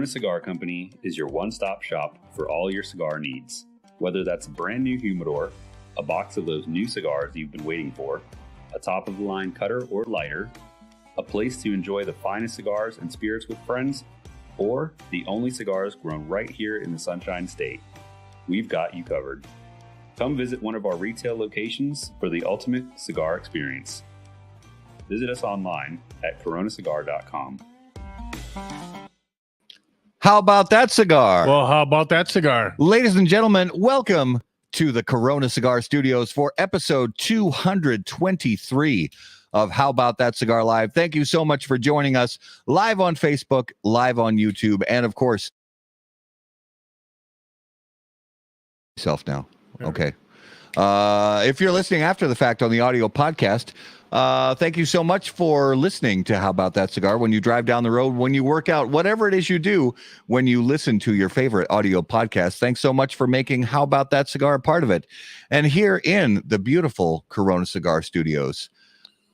Corona Cigar Company is your one-stop shop for all your cigar needs. Whether that's a brand new humidor, a box of those new cigars you've been waiting for, a top-of-the-line cutter or lighter, a place to enjoy the finest cigars and spirits with friends, or the only cigars grown right here in the Sunshine State, we've got you covered. Come visit one of our retail locations for the ultimate cigar experience. Visit us online at coronacigar.com. How about that cigar? Well, how about that cigar? Ladies and gentlemen, welcome to the Corona Cigar Studios for episode 223 of How About That Cigar Live. Thank you so much for joining us live on Facebook, live on YouTube, and of course, yourself now. Okay. If you're listening after the fact on the audio podcast, thank you so much for listening to How About That Cigar. When you drive down the road, when you work out, whatever it is you do, when you listen to your favorite audio podcast, thanks so much for making How About That Cigar a part of it. And here in the beautiful Corona Cigar Studios,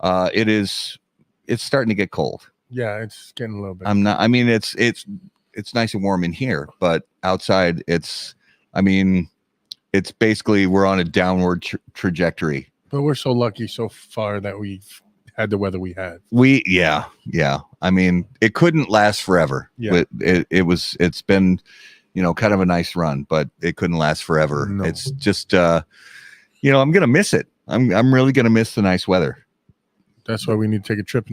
it's starting to get cold. Yeah, it's getting a little bit. It's nice and warm in here, but outside it's basically we're on a downward trajectory. But we're so lucky so far that we've had the weather we had. Yeah. I mean, it couldn't last forever. Yeah. It's been, kind of a nice run, but it couldn't last forever. No. It's just, I'm going to miss it. I'm really going to miss the nice weather. That's why we need to take a trip.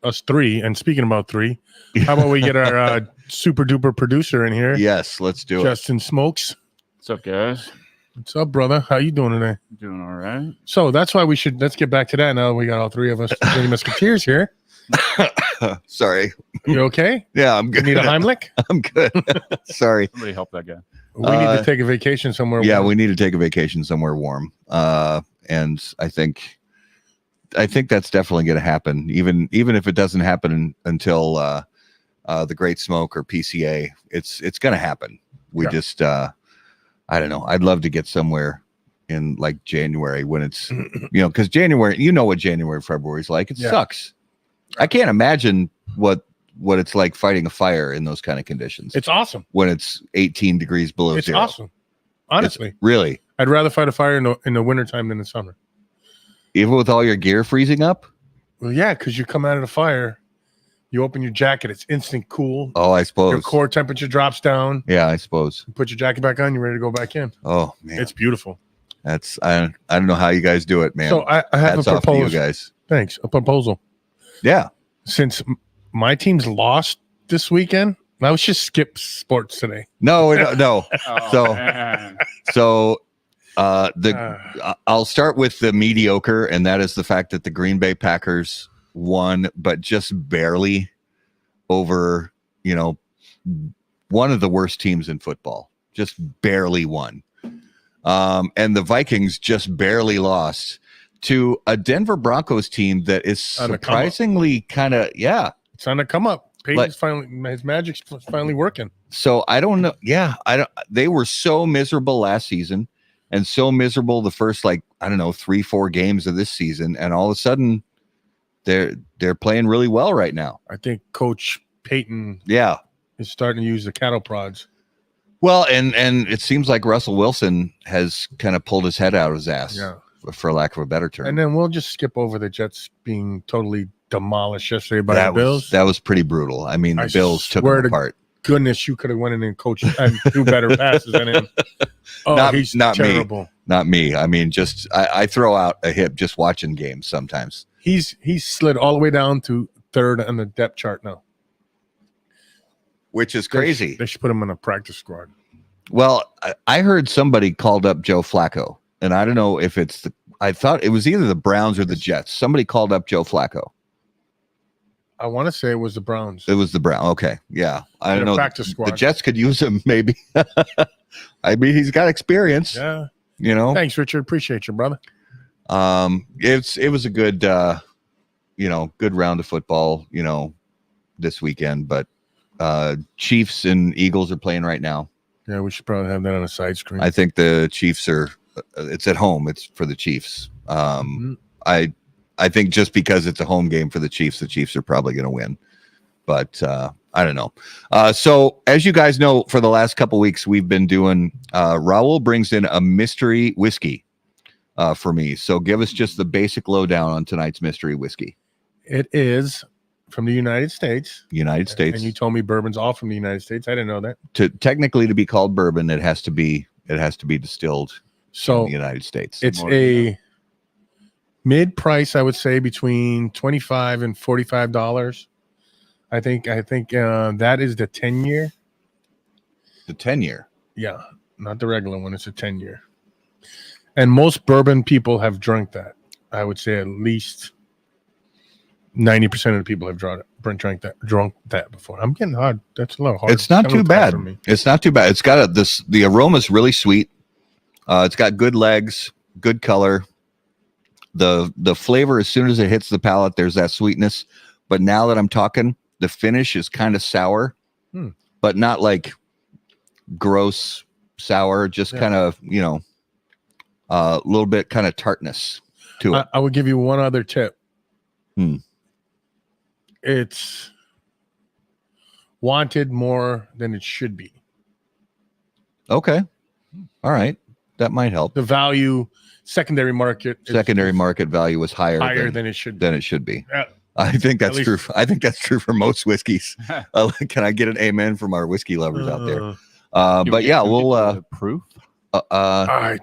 Us three. And speaking about three, how about we get our super duper producer in here? Yes, let's do Justin Smokes. What's up, guys? What's up, brother? How you doing today? Doing all right. So that's why let's get back to that now. We got all three of us, three musketeers here. it. Sorry. You okay? Yeah, I'm good. You need a Heimlich? I'm good. Sorry. Somebody help that guy. We need to take a vacation somewhere. Yeah, warm. we need to take a vacation somewhere warm. And I think that's definitely going to happen. Even if it doesn't happen until the Great Smoke or PCA, it's going to happen. We just I don't know. I'd love to get somewhere in like January when it's because January, what January, February is like. It sucks. I can't imagine what it's like fighting a fire in those kind of conditions. It's awesome when it's 18 degrees below it's zero. Awesome. Honestly, really. I'd rather fight a fire in the wintertime than in the summer. Even with all your gear freezing up? Well, yeah, because you come out of the fire, you open your jacket, it's instant cool. Oh, I suppose. Your core temperature drops down. Yeah, I suppose. You put your jacket back on, you're ready to go back in. Oh, man. It's beautiful. I don't know how you guys do it, man. So I have Hats a off to proposal. you guys. Thanks. A proposal. Yeah. Since my team's lost this weekend, let's just skip sports today. No. Oh, man. I'll start with the mediocre, and that is the fact that the Green Bay Packers won, but just barely over, one of the worst teams in football, just barely won. And the Vikings just barely lost to a Denver Broncos team that is surprisingly kind of, it's on the come up. Peyton's his magic's finally working. So I don't know. Yeah, they were so miserable last season and so miserable the first 3-4 games of this season, and all of a sudden they're playing really well right now. I think Coach Peyton is starting to use the cattle prods. Well, and it seems like Russell Wilson has kind of pulled his head out of his ass, for lack of a better term. And then we'll just skip over the Jets being totally demolished yesterday by the Bills. That was pretty brutal. I mean, the Bills took them apart. Goodness, you could have went in and coached and do better passes than him. Oh, he's not terrible. Not me. I mean, just I throw out a hip just watching games sometimes. He's slid all the way down to third on the depth chart now, which is crazy. They should put him in a practice squad. Well, I heard somebody called up Joe Flacco, and I don't know if I thought it was either the Browns or the Jets. Somebody called up Joe Flacco. I want to say it was the Browns. It was the Browns. Okay. Yeah. I don't know. Practice squad. The Jets could use him maybe. I mean, he's got experience. Yeah. Thanks, Richard. Appreciate you, brother. It was a good, good round of football, this weekend, but Chiefs and Eagles are playing right now. Yeah. We should probably have that on a side screen. I think the Chiefs it's at home. It's for the Chiefs. I think just because it's a home game for the Chiefs are probably going to win. but I don't know. So as you guys know, for the last couple weeks, we've been doing, Raul brings in a mystery whiskey for me. So give us just the basic lowdown on tonight's mystery whiskey. It is from the United States. United States. And you told me bourbon's all from the United States. I didn't know that. Technically to be called bourbon, it has to be distilled in the United States. It's a mid-price, I would say, between $25 and $45. I think that is the 10-year. The 10-year. Yeah, not the regular one. It's a 10-year. And most bourbon people have drunk that. I would say at least 90% of the people have drunk that before. I'm getting hard. That's a little hard. It's not too bad. It's not too bad. It's got the aroma's really sweet. It's got good legs, good color. The flavor, as soon as it hits the palate, there's that sweetness. But now that I'm talking, the finish is kind of sour, but not like gross sour, just kind of, a little bit kind of tartness to it. I would give you one other tip. It's wanted more than it should be. Okay. All right. That might help. The value, secondary market value is higher than it should be. I think that's true. I think that's true for most whiskeys. Can I get an amen from our whiskey lovers out there? But yeah, we'll proof. I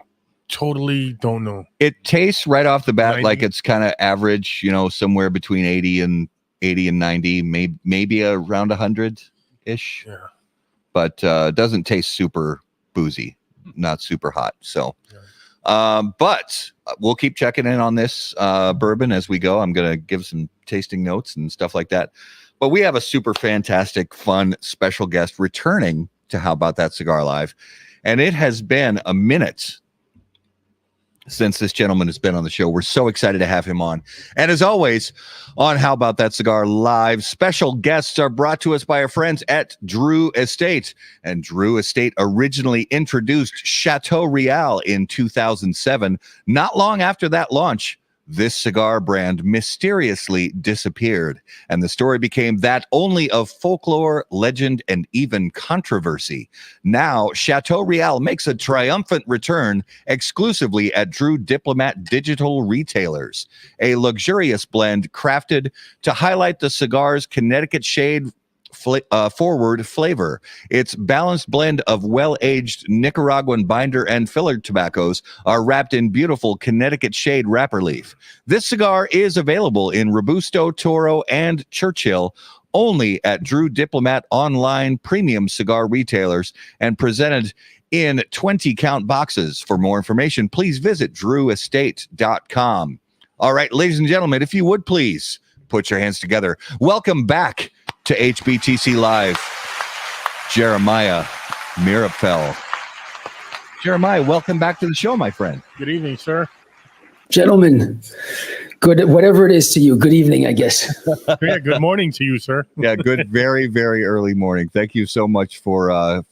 totally don't know. It tastes right off the bat 90? like it's kind of average, somewhere between 80 and 90, maybe around 100 ish. Yeah. But it doesn't taste super boozy, not super hot. So, but we'll keep checking in on this bourbon as we go. I'm going to give some tasting notes and stuff like that. But we have a super fantastic, fun, special guest returning to How About That Cigar Live. And it has been a minute since this gentleman has been on the show. We're so excited to have him on. And as always, on How About That Cigar Live, special guests are brought to us by our friends at Drew Estate. And Drew Estate originally introduced Chateau Real in 2007. Not long after that launch, this cigar brand mysteriously disappeared, and the story became that only of folklore, legend, and even controversy. Now, Chateau Real makes a triumphant return exclusively at Drew Diplomat Digital Retailers, a luxurious blend crafted to highlight the cigar's Connecticut shade forward flavor. Its balanced blend of well-aged Nicaraguan binder and filler tobaccos are wrapped in beautiful Connecticut shade wrapper leaf. This cigar is available in Robusto, Toro, and Churchill only at Drew Diplomat online premium cigar retailers and presented in 20-count boxes. For more information, please visit drewestate.com. All right, ladies and gentlemen, if you would please put your hands together. Welcome back to HBTC Live, Jeremiah Meerapfel. Jeremiah, welcome back to the show, my friend. Good evening, sir. Gentlemen, good, whatever it is to you. Good evening, I guess. Yeah, good morning to you, sir. Yeah, good, very, very early morning. Thank you so much for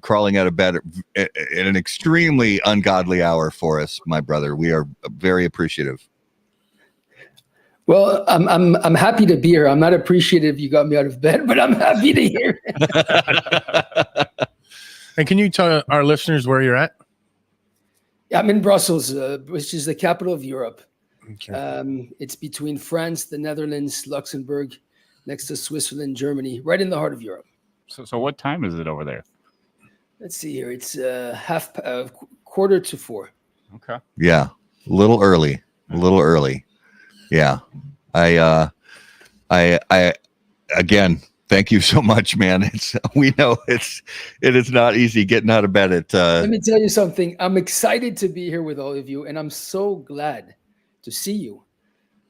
crawling out of bed at an extremely ungodly hour for us, my brother. We are very appreciative. Well, I'm happy to be here. I'm not appreciative you got me out of bed, but I'm happy to hear. And can you tell our listeners where you're at? I'm in Brussels, which is the capital of Europe. Okay. It's between France, the Netherlands, Luxembourg, next to Switzerland, Germany, right in the heart of Europe. So what time is it over there? Let's see here. It's 3:45. Okay. Yeah, a little early. Yeah. I again, thank you so much, man. We know it is not easy getting out of bed at Let me tell you something. I'm excited to be here with all of you, and I'm so glad to see you.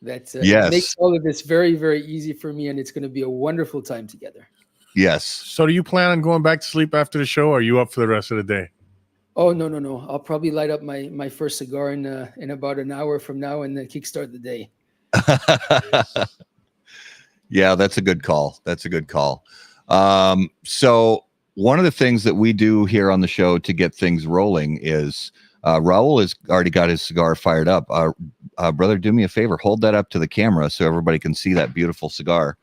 That yes. makes all of this very, very easy for me, and it's going to be a wonderful time together. Yes. So do you plan on going back to sleep after the show, or are you up for the rest of the day? Oh, no. I'll probably light up my first cigar in about an hour from now and then kickstart the day. Yeah, that's a good call. So one of the things that we do here on the show to get things rolling is Raul has already got his cigar fired up. Brother, do me a favor, hold that up to the camera so everybody can see that beautiful cigar.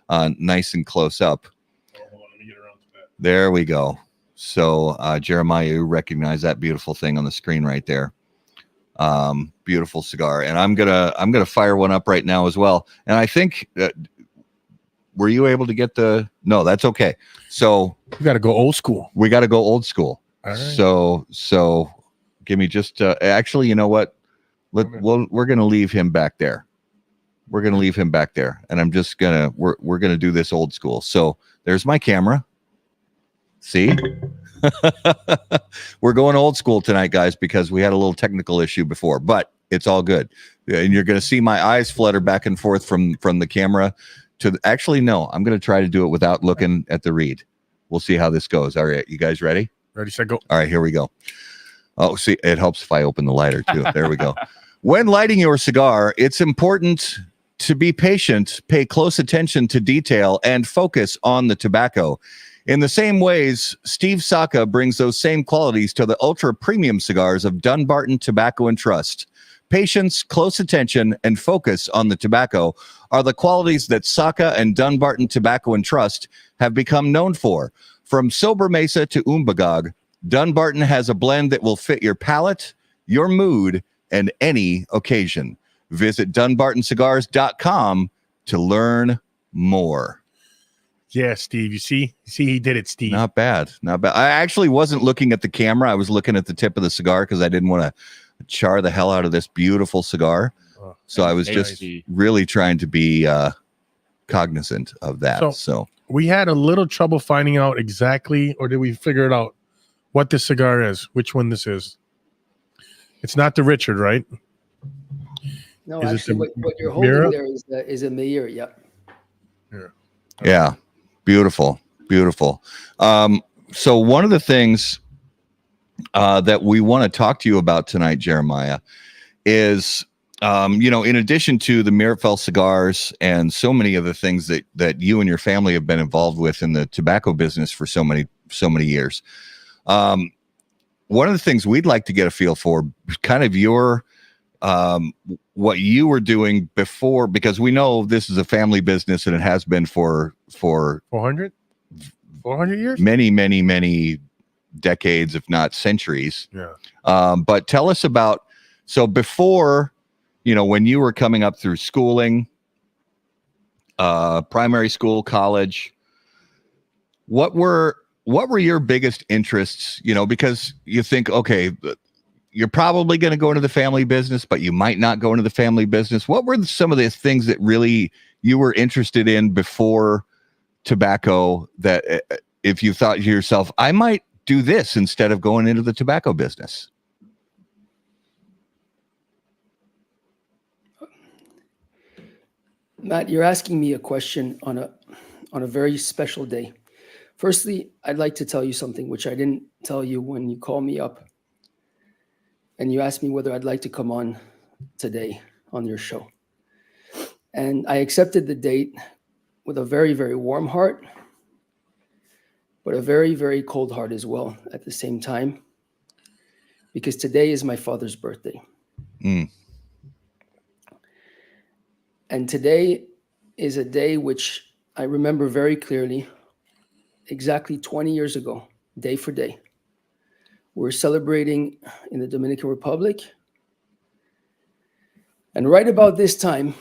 nice and close up. Hold on, let me get around to that. There we go. So Jeremiah, you recognize that beautiful thing on the screen right there. Beautiful cigar, and I'm gonna fire one up right now as well. And I think were you able to get the? No, that's okay. So You got to go old school. we got to go old school. All right. So give me just actually, you know what? We're gonna leave him back there. We're gonna leave him back there, and I'm just gonna we're gonna do this old school. So there's my camera. See, we're going old school tonight, guys, because we had a little technical issue before, but it's all good. And you're gonna see my eyes flutter back and forth from the camera to actually no. I'm gonna try to do it without looking at the read. We'll see how this goes. All right, you guys ready? Ready, set, go. All right, here we go. Oh, see, it helps if I open the lighter too. There we go. When lighting your cigar, it's important to be patient, pay close attention to detail, and focus on the tobacco. In the same ways, Steve Saka brings those same qualities to the ultra premium cigars of Dunbarton Tobacco and Trust. Patience, close attention, and focus on the tobacco are the qualities that Saka and Dunbarton Tobacco and Trust have become known for. From Sober Mesa to Umbagog, Dunbarton has a blend that will fit your palate, your mood, and any occasion. Visit DunbartonCigars.com to learn more. Yeah, Steve. You see he did it, Steve. Not bad. Not bad. I actually wasn't looking at the camera. I was looking at the tip of the cigar because I didn't want to char the hell out of this beautiful cigar. So I was just really trying to be cognizant of that. So we had a little trouble finding out exactly, or did we figure it out, what this cigar is, which one this is. It's not the Richard, right? No, Is it actually, the what you're holding Mira? there is a Meir. Yep. yeah, beautiful. So one of the things that we want to talk to you about tonight, Jeremiah, is in addition to the Meerapfel cigars and so many of the things that you and your family have been involved with in the tobacco business for so many years. One of the things we'd like to get a feel for, kind of your what you were doing before, because we know this is a family business and it has been for 400 years, many decades, if not centuries. Yeah. But tell us about, so before, when you were coming up through schooling, primary school, college, what were your biggest interests? Because you think, okay, you're probably going to go into the family business, but you might not go into the family business. What were some of the things that really you were interested in before tobacco, that if you thought to yourself, I might do this instead of going into the tobacco business? Matt, you're asking me a question on a very special day. Firstly, I'd like to tell you something which I didn't tell you when you called me up and you asked me whether I'd like to come on today on your show. And I accepted the date with a very, very warm heart, but a very, very cold heart as well at the same time, because today is my father's birthday. And today is a day which I remember very clearly, exactly 20 years ago, day for day. We're celebrating in the Dominican Republic. And right about this time,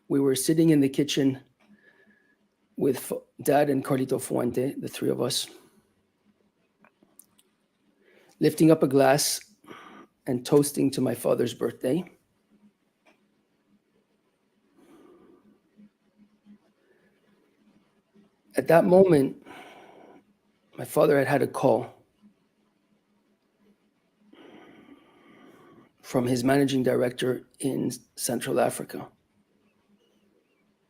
we were sitting in the kitchen with Dad and Carlito Fuente, the three of us, lifting up a glass and toasting to my father's birthday. At that moment, my father had a call from his managing director in Central Africa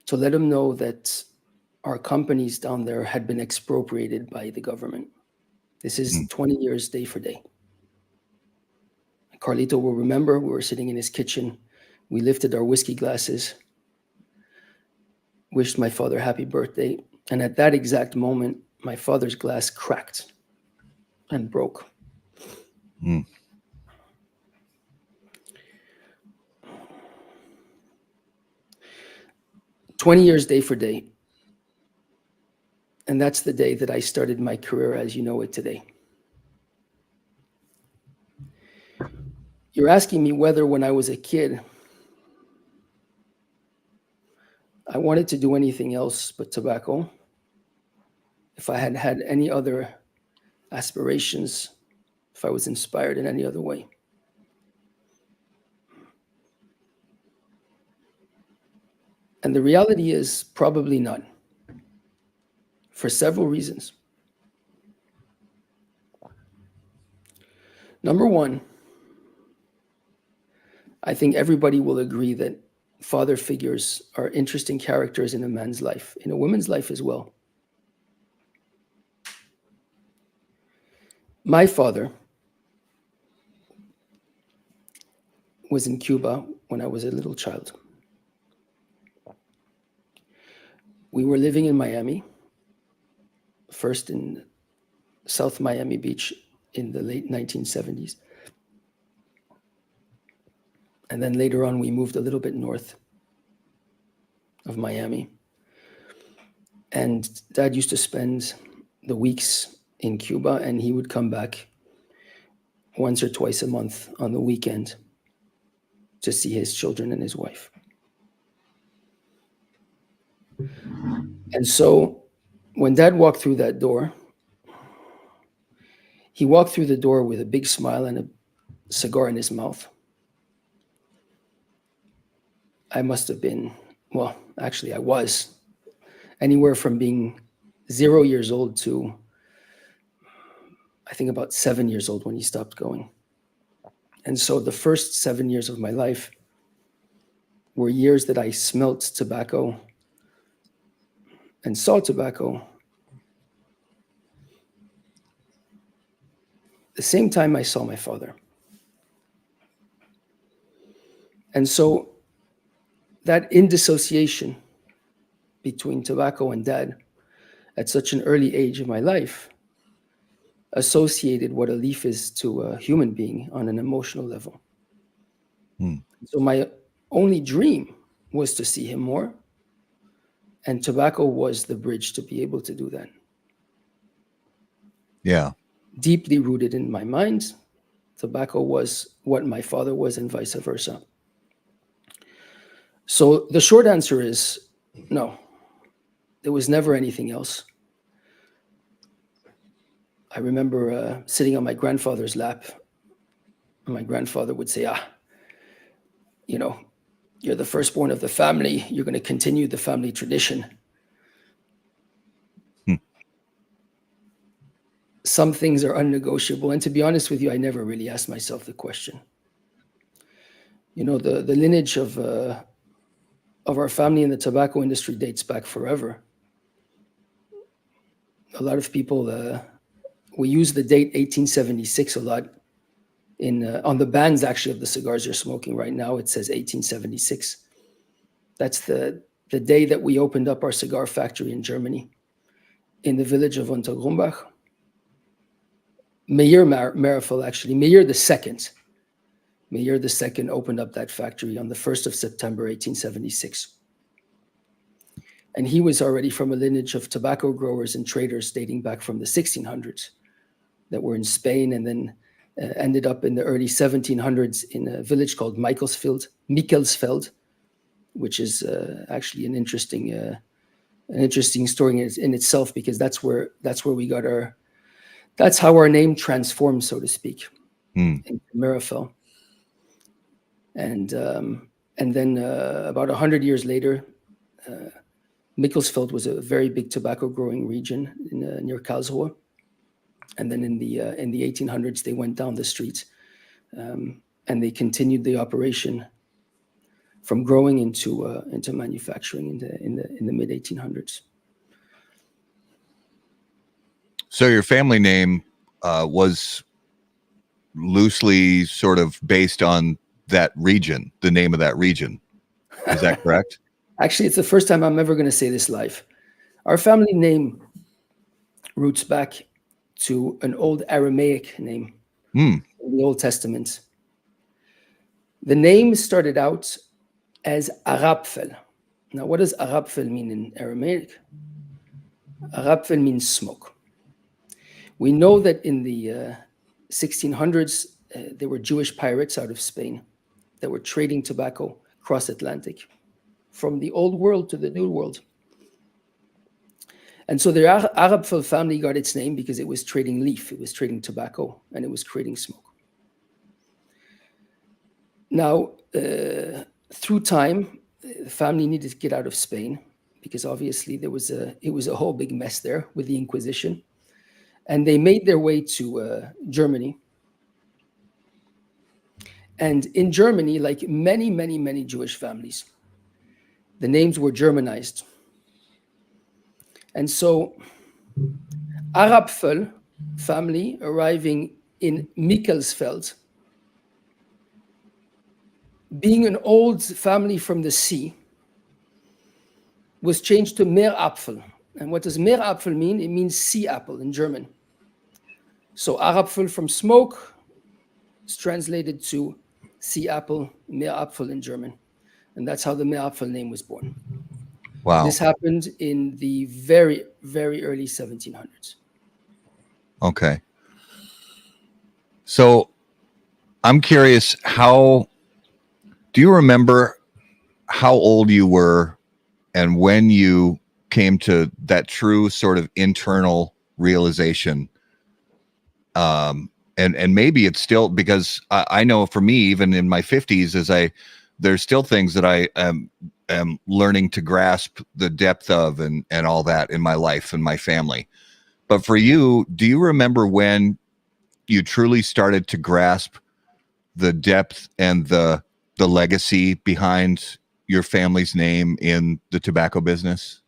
to let him know that our companies down there had been expropriated by the government. This is 20 years day for day. Carlito will remember we were sitting in his kitchen. We lifted our whiskey glasses, wished my father happy birthday. And at that exact moment, my father's glass cracked and broke. 20 years day for day. And that's the day that I started my career as you know it today. You're asking me whether when I was a kid, I wanted to do anything else but tobacco. If I had had any other aspirations, if I was inspired in any other way. And the reality is probably none, for several reasons. Number one, I think everybody will agree that father figures are interesting characters in a man's life, in a woman's life as well. My father was in Cuba when I was a little child. We were living in Miami, first in South Miami Beach in the late 1970s. And then later on, we moved a little bit north of Miami. And Dad used to spend the weeks in Cuba, and he would come back once or twice a month on the weekend to see his children and his wife. And so when Dad walked through that door, he walked through the door with a big smile and a cigar in his mouth. I must have been, well, actually I was anywhere from being 0 years old to I think about 7 years old when he stopped going. And so the first 7 years of my life were years that I smelt tobacco and saw tobacco. The same time I saw my father. And so that indissociation between tobacco and Dad at such an early age of my life associated what a leaf is to a human being on an emotional level. So my only dream was to see him more, and tobacco was the bridge to be able to do that. Yeah. Deeply rooted in my mind, tobacco was what my father was and vice versa. So the short answer is no, there was never anything else. I remember sitting on my grandfather's lap, and my grandfather would say, you know, you're the firstborn of the family. You're going to continue the family tradition. Some things are unnegotiable. And to be honest with you, I never really asked myself the question. You know, the lineage of our family in the tobacco industry dates back forever. A lot of people, we use the date 1876 a lot. On the bands, actually, of the cigars you're smoking right now, it says 1876. That's the day that we opened up our cigar factory in Germany, in the village of Untergrumbach. Jeremiah Meerapfel, actually, Meyer II opened up that factory on the 1st of September, 1876. And he was already from a lineage of tobacco growers and traders dating back from the 1600s that were in Spain, and then ended up in the early 1700s in a village called Michelsfeld, which is actually an interesting story in itself, because that's where we got that's how our name transformed, so to speak, in Meerapfel. And then about 100 years later, Michelsfeld was a very big tobacco growing region near Karlsruhe. And then in the 1800s, they went down the street, and they continued the operation from growing into manufacturing in the mid 1800s. So your family name was loosely sort of based on that region, the name of that region. Is that correct? Actually, it's the first time I'm ever going to say this live. Our family name roots back to an old Aramaic name in the Old Testament. The name started out as Meerapfel. Now, what does Meerapfel mean in Aramaic? Meerapfel means smoke. We know that in the 1600s, there were Jewish pirates out of Spain that were trading tobacco cross Atlantic from the old world to the new world. And so the Meerapfel family got its name because it was trading leaf, it was trading tobacco, and it was creating smoke. Now, through time, the family needed to get out of Spain because obviously it was a whole big mess there with the Inquisition. And they made their way to Germany. And in Germany, like many, many, many Jewish families, the names were Germanized. And so Meerapfel family arriving in Mikkelsfeld, being an old family from the sea, was changed to Meerapfel. And what does Meerapfel mean? It means sea apple in German. So Meerapfel from smoke is translated to sea apple, Meerapfel in German. And that's how the Meerapfel name was born. Wow. This happened in the very, very early 1700s. Okay. So I'm curious, do you remember how old you were and when you came to that true sort of internal realization? And maybe it's still, because I know for me, even in my 50s, there's still things that I am learning to grasp the depth of and all that in my life and my family. But for you, do you remember when you truly started to grasp the depth and the legacy behind your family's name in the tobacco business?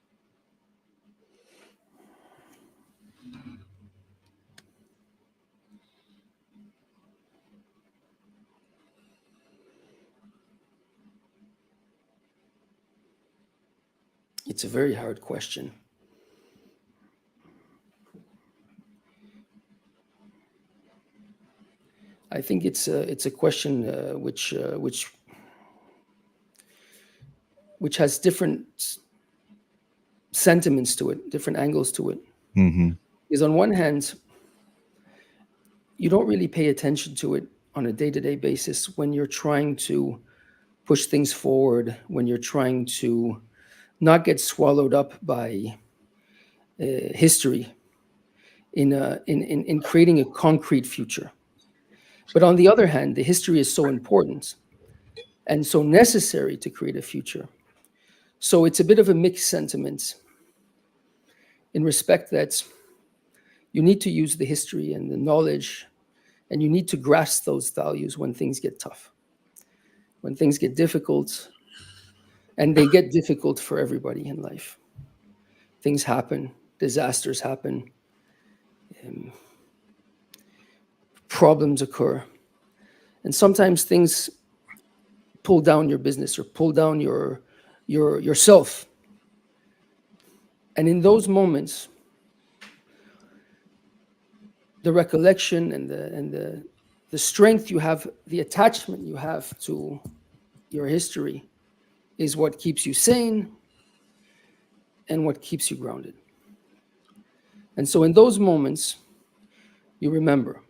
It's a very hard question. I think it's a question which has different sentiments to it, different angles to it. Mm-hmm. Because on one hand, you don't really pay attention to it on a day-to-day basis when you're trying to push things forward, when you're trying to not get swallowed up by history in creating a concrete future. But on the other hand, the history is so important and so necessary to create a future. So it's a bit of a mixed sentiment in respect that you need to use the history and the knowledge, and you need to grasp those values when things get tough, when things get difficult, and they get difficult for everybody in life. Things happen, disasters happen, problems occur, and sometimes things pull down your business or pull down yourself. And in those moments, the recollection and the strength you have, the attachment you have to your history is what keeps you sane and what keeps you grounded. And so in those moments, you remember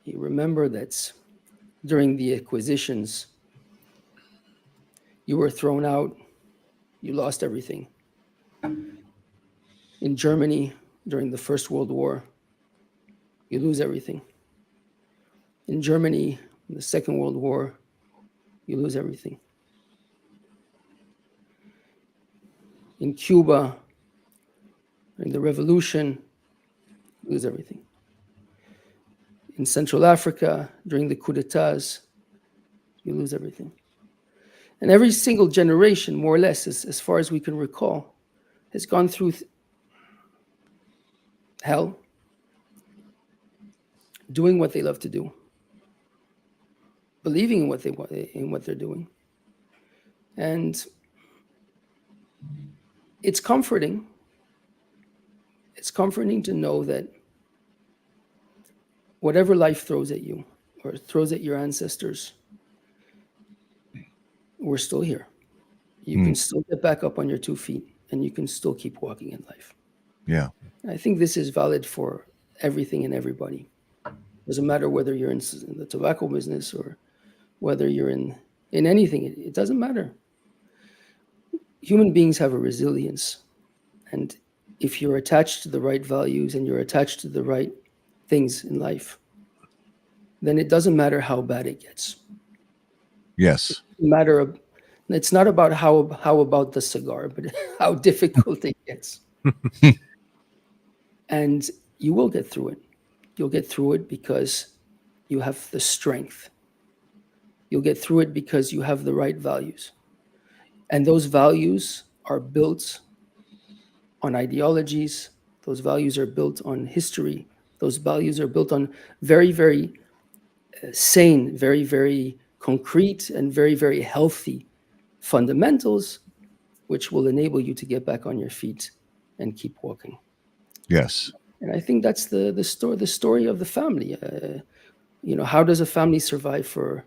that during the acquisitions, you were thrown out, you lost everything. In Germany, during the First World War, you lose everything. In Germany, in the Second World War, you lose everything. In Cuba, in the revolution, you lose everything. In Central Africa, during the coup d'etats, you lose everything. And every single generation, more or less, as far as we can recall, has gone through hell, doing what they love to do, believing in what they're doing. And it's comforting. It's comforting to know that whatever life throws at you or throws at your ancestors, we're still here. you can still get back up on your 2 feet, and you can still keep walking in life. Yeah. I think this is valid for everything and everybody. Doesn't matter whether you're in the tobacco business or whether you're in anything. It doesn't matter. Human beings have a resilience, and if you're attached to the right values and you're attached to the right things in life, then it doesn't matter how bad it gets. Yes. It's not about how about the cigar, but how difficult it gets. And you will get through it. You'll get through it because you have the strength. You'll get through it because you have the right values. And those values are built on ideologies. Those values are built on history. Those values are built on very, very sane, very, very concrete, and very, very healthy fundamentals, which will enable you to get back on your feet and keep walking. Yes. And I think that's the story of the family. How does a family survive for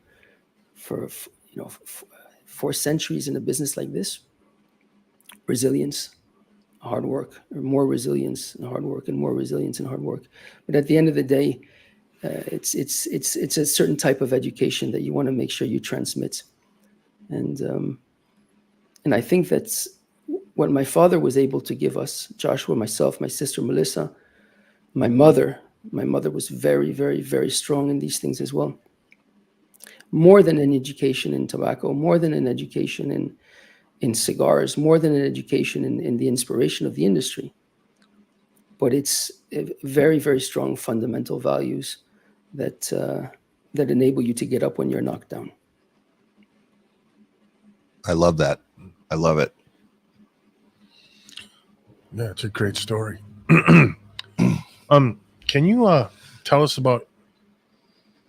4 centuries in a business like this? Resilience, hard work, or more resilience and hard work, and more resilience and hard work. But at the end of the day, it's a certain type of education that you want to make sure you transmit. And I think that's what my father was able to give us. Joshua, myself, my sister Melissa, my mother was very, very, very strong in these things as well. More than an education in tobacco, more than an education in cigars, more than an education in the inspiration of the industry. But it's very, very strong fundamental values that enable you to get up when you're knocked down. I love that. I love it. Yeah, it's a great story. Can you tell us about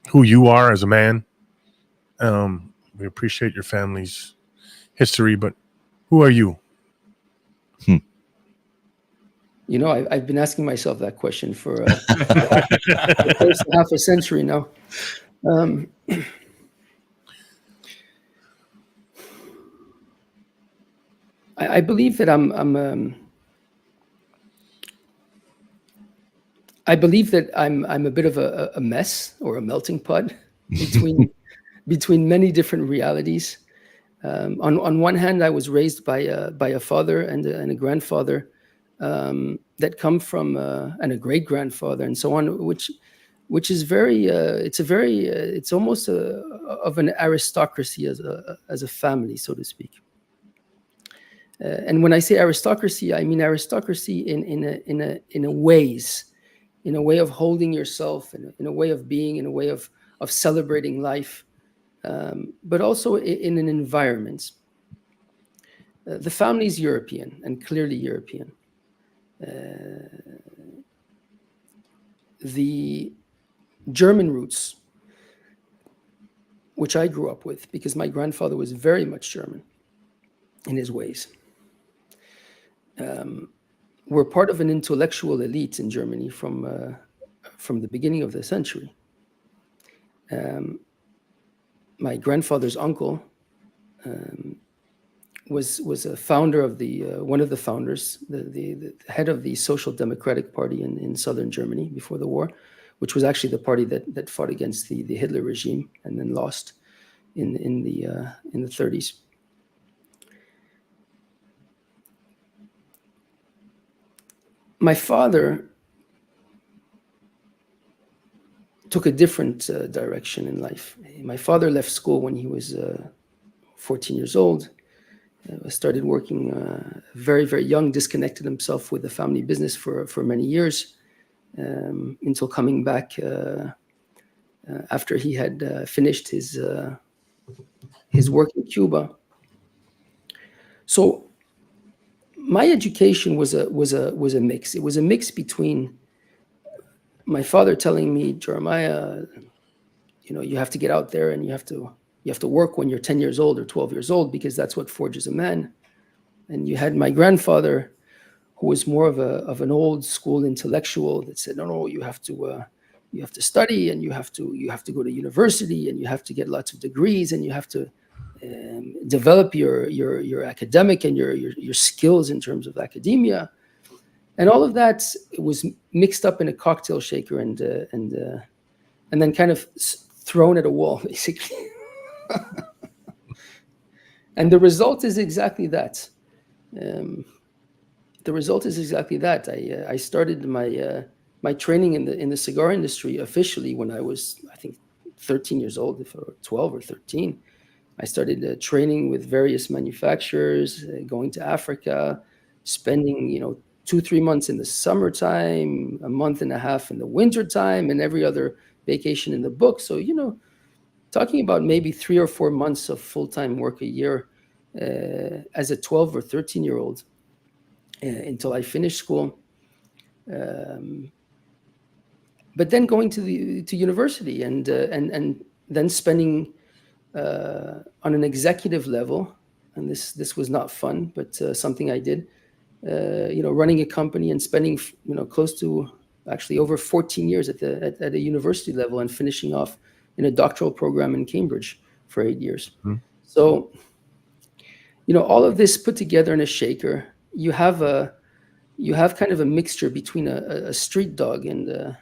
who you are as a man? We appreciate your family's history, but who are you? I've been asking myself that question for close to half a century now. I believe that I'm a bit of a mess or a melting pot between many different realities. On one hand, I was raised by a father and a grandfather that come from and a great grandfather and so on, which is very it's almost of an aristocracy as a family, so to speak. And when I say aristocracy, I mean aristocracy in a way of holding yourself, in a way of being, in a way of celebrating life, but also in an environment. The family is European, and clearly European. The German roots, which I grew up with, because my grandfather was very much German in his ways, were part of an intellectual elite in Germany from the beginning of the century. My grandfather's uncle was a founder of one of the founders, the head of the Social Democratic Party in southern Germany before the war, which was actually the party that fought against the Hitler regime and then lost in the 30s. My father took a different direction in life. My father left school when he was 14 years old. Started working very, very young, disconnected himself with the family business for many years, until coming back after he had finished his work in Cuba. So my education was a mix. It was a mix between my father telling me, Jeremiah, you have to get out there and you have to work when you're 10 years old or 12 years old, because that's what forges a man. And you had my grandfather, who was more of an old school intellectual, that said, no, you have to study, and you have to go to university, and you have to get lots of degrees, and you have to develop your academic and your skills in terms of academia, and all of that was mixed up in a cocktail shaker and then kind of thrown at a wall, basically. And the result is exactly that. The result is exactly that. I started my training in the cigar industry officially when I was, I think, 13 years old, if 12 or 13. I started training with various manufacturers, going to Africa, spending 2-3 months in the summertime, a month and a half in the wintertime, and every other vacation in the book. So talking about maybe 3 or 4 months of full-time work a year as a 12 or 13-year-old until I finished school. But then going to university and then spending on an executive level, and this was not fun, but something I did. Running a company and spending close to actually over 14 years at a university level and finishing off in a doctoral program in Cambridge for 8 years. Mm-hmm. So, all of this put together in a shaker, you have kind of a mixture between a street dog and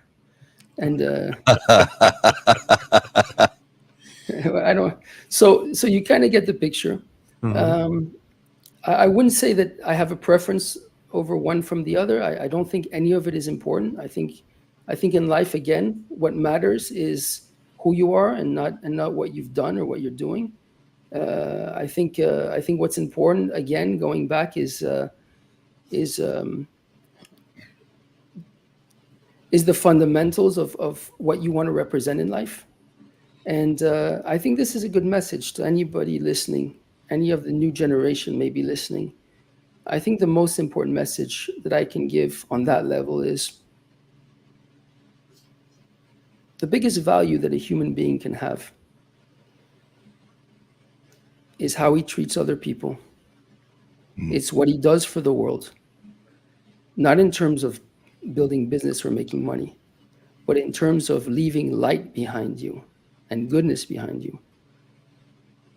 I don't. So you kind of get the picture. Mm-hmm. I wouldn't say that I have a preference over one from the other. I don't think any of it is important. I think in life, again, what matters is who you are and not what you've done or what you're doing. I think what's important, again, going back, is the fundamentals of what you want to represent in life. And I think this is a good message to anybody listening, any of the new generation maybe listening. I think the most important message that I can give on that level is the biggest value that a human being can have is how he treats other people. Mm. It's what he does for the world, not in terms of building business or making money, but in terms of leaving light behind you and goodness behind you,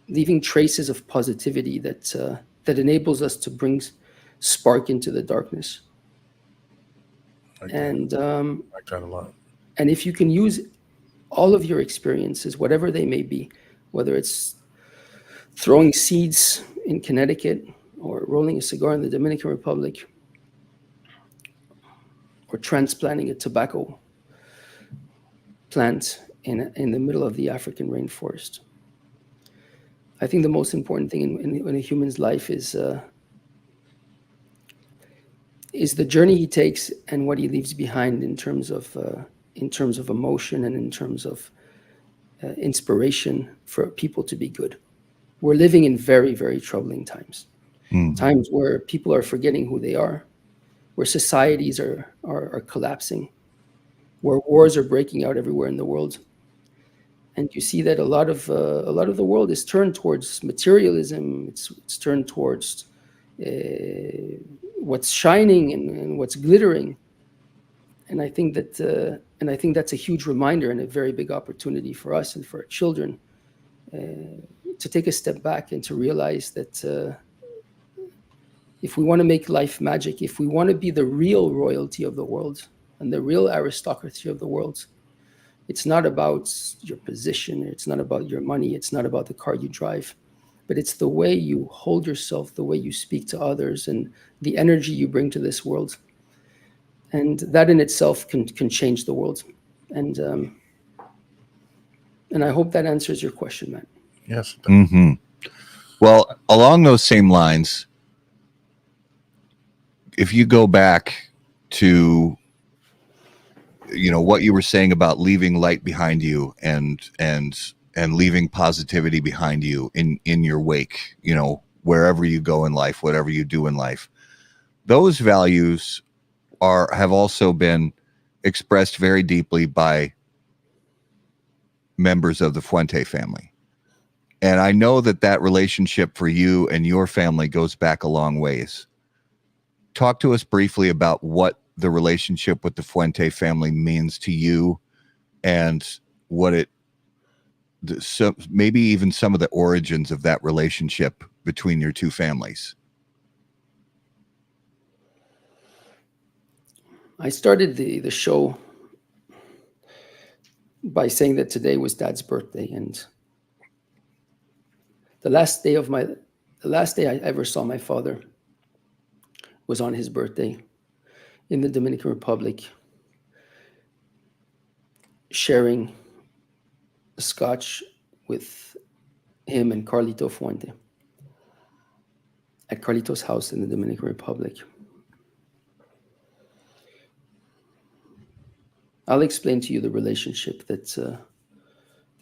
leaving traces of positivity that enables us to bring spark into the darkness. I like that a lot. And if you can use all of your experiences, whatever they may be, whether it's throwing seeds in Connecticut or rolling a cigar in the Dominican Republic or transplanting a tobacco plant in the middle of the African rainforest, I think the most important thing in a human's life is the journey he takes and what he leaves behind in terms of emotion and in terms of inspiration for people to be good. We're living in very, very troubling times. Mm. Times where people are forgetting who they are, where societies are collapsing, where wars are breaking out everywhere in the world. And you see that a lot of the world is turned towards materialism. It's turned towards what's shining and what's glittering. And I think that's a huge reminder and a very big opportunity for us and for our children to take a step back and to realize that if we want to make life magic, if we want to be the real royalty of the world and the real aristocracy of the world, it's not about your position, it's not about your money, it's not about the car you drive, but it's the way you hold yourself, the way you speak to others, and the energy you bring to this world. And that in itself can change the world. And I hope that answers your question, Matt. Yes. Mm-hmm. Well, along those same lines, if you go back to what you were saying about leaving light behind you and leaving positivity behind you in your wake, wherever you go in life, whatever you do in life, those values have also been expressed very deeply by members of the Fuente family. And I know that relationship for you and your family goes back a long ways. Talk to us briefly about what the relationship with the Fuente family means to you and what so maybe even some of the origins of that relationship between your two families? I started the show by saying that today was Dad's birthday, and the last day I ever saw my father was on his birthday in the Dominican Republic, sharing a scotch with him and Carlito Fuente at Carlito's house in the Dominican Republic. I'll explain to you the relationship that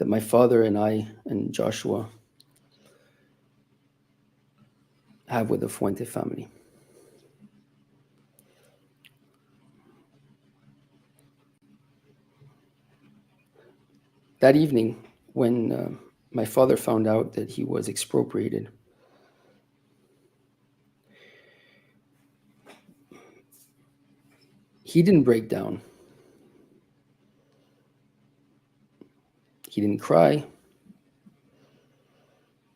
my father and I and Joshua have with the Fuente family. That evening, when my father found out that he was expropriated, he didn't break down. He didn't cry.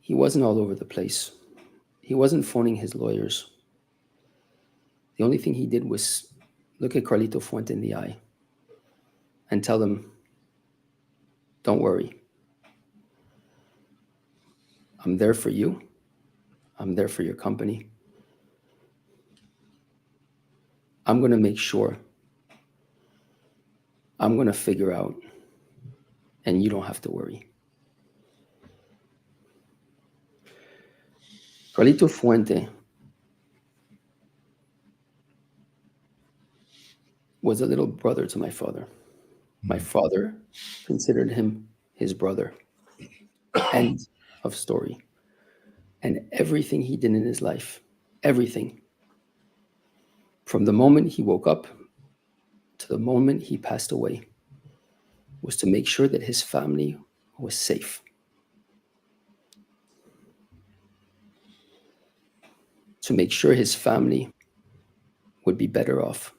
He wasn't all over the place. He wasn't phoning his lawyers. The only thing he did was look at Carlito Fuente in the eye and tell him, don't worry. I'm there for you. I'm there for your company. I'm going to make sure. I'm going to figure out, and you don't have to worry. Carlito Fuente was a little brother to my father. My father considered him his brother. End of story. And everything he did in his life, everything, from the moment he woke up to the moment he passed away, was to make sure that his family was safe. To make sure his family would be better off,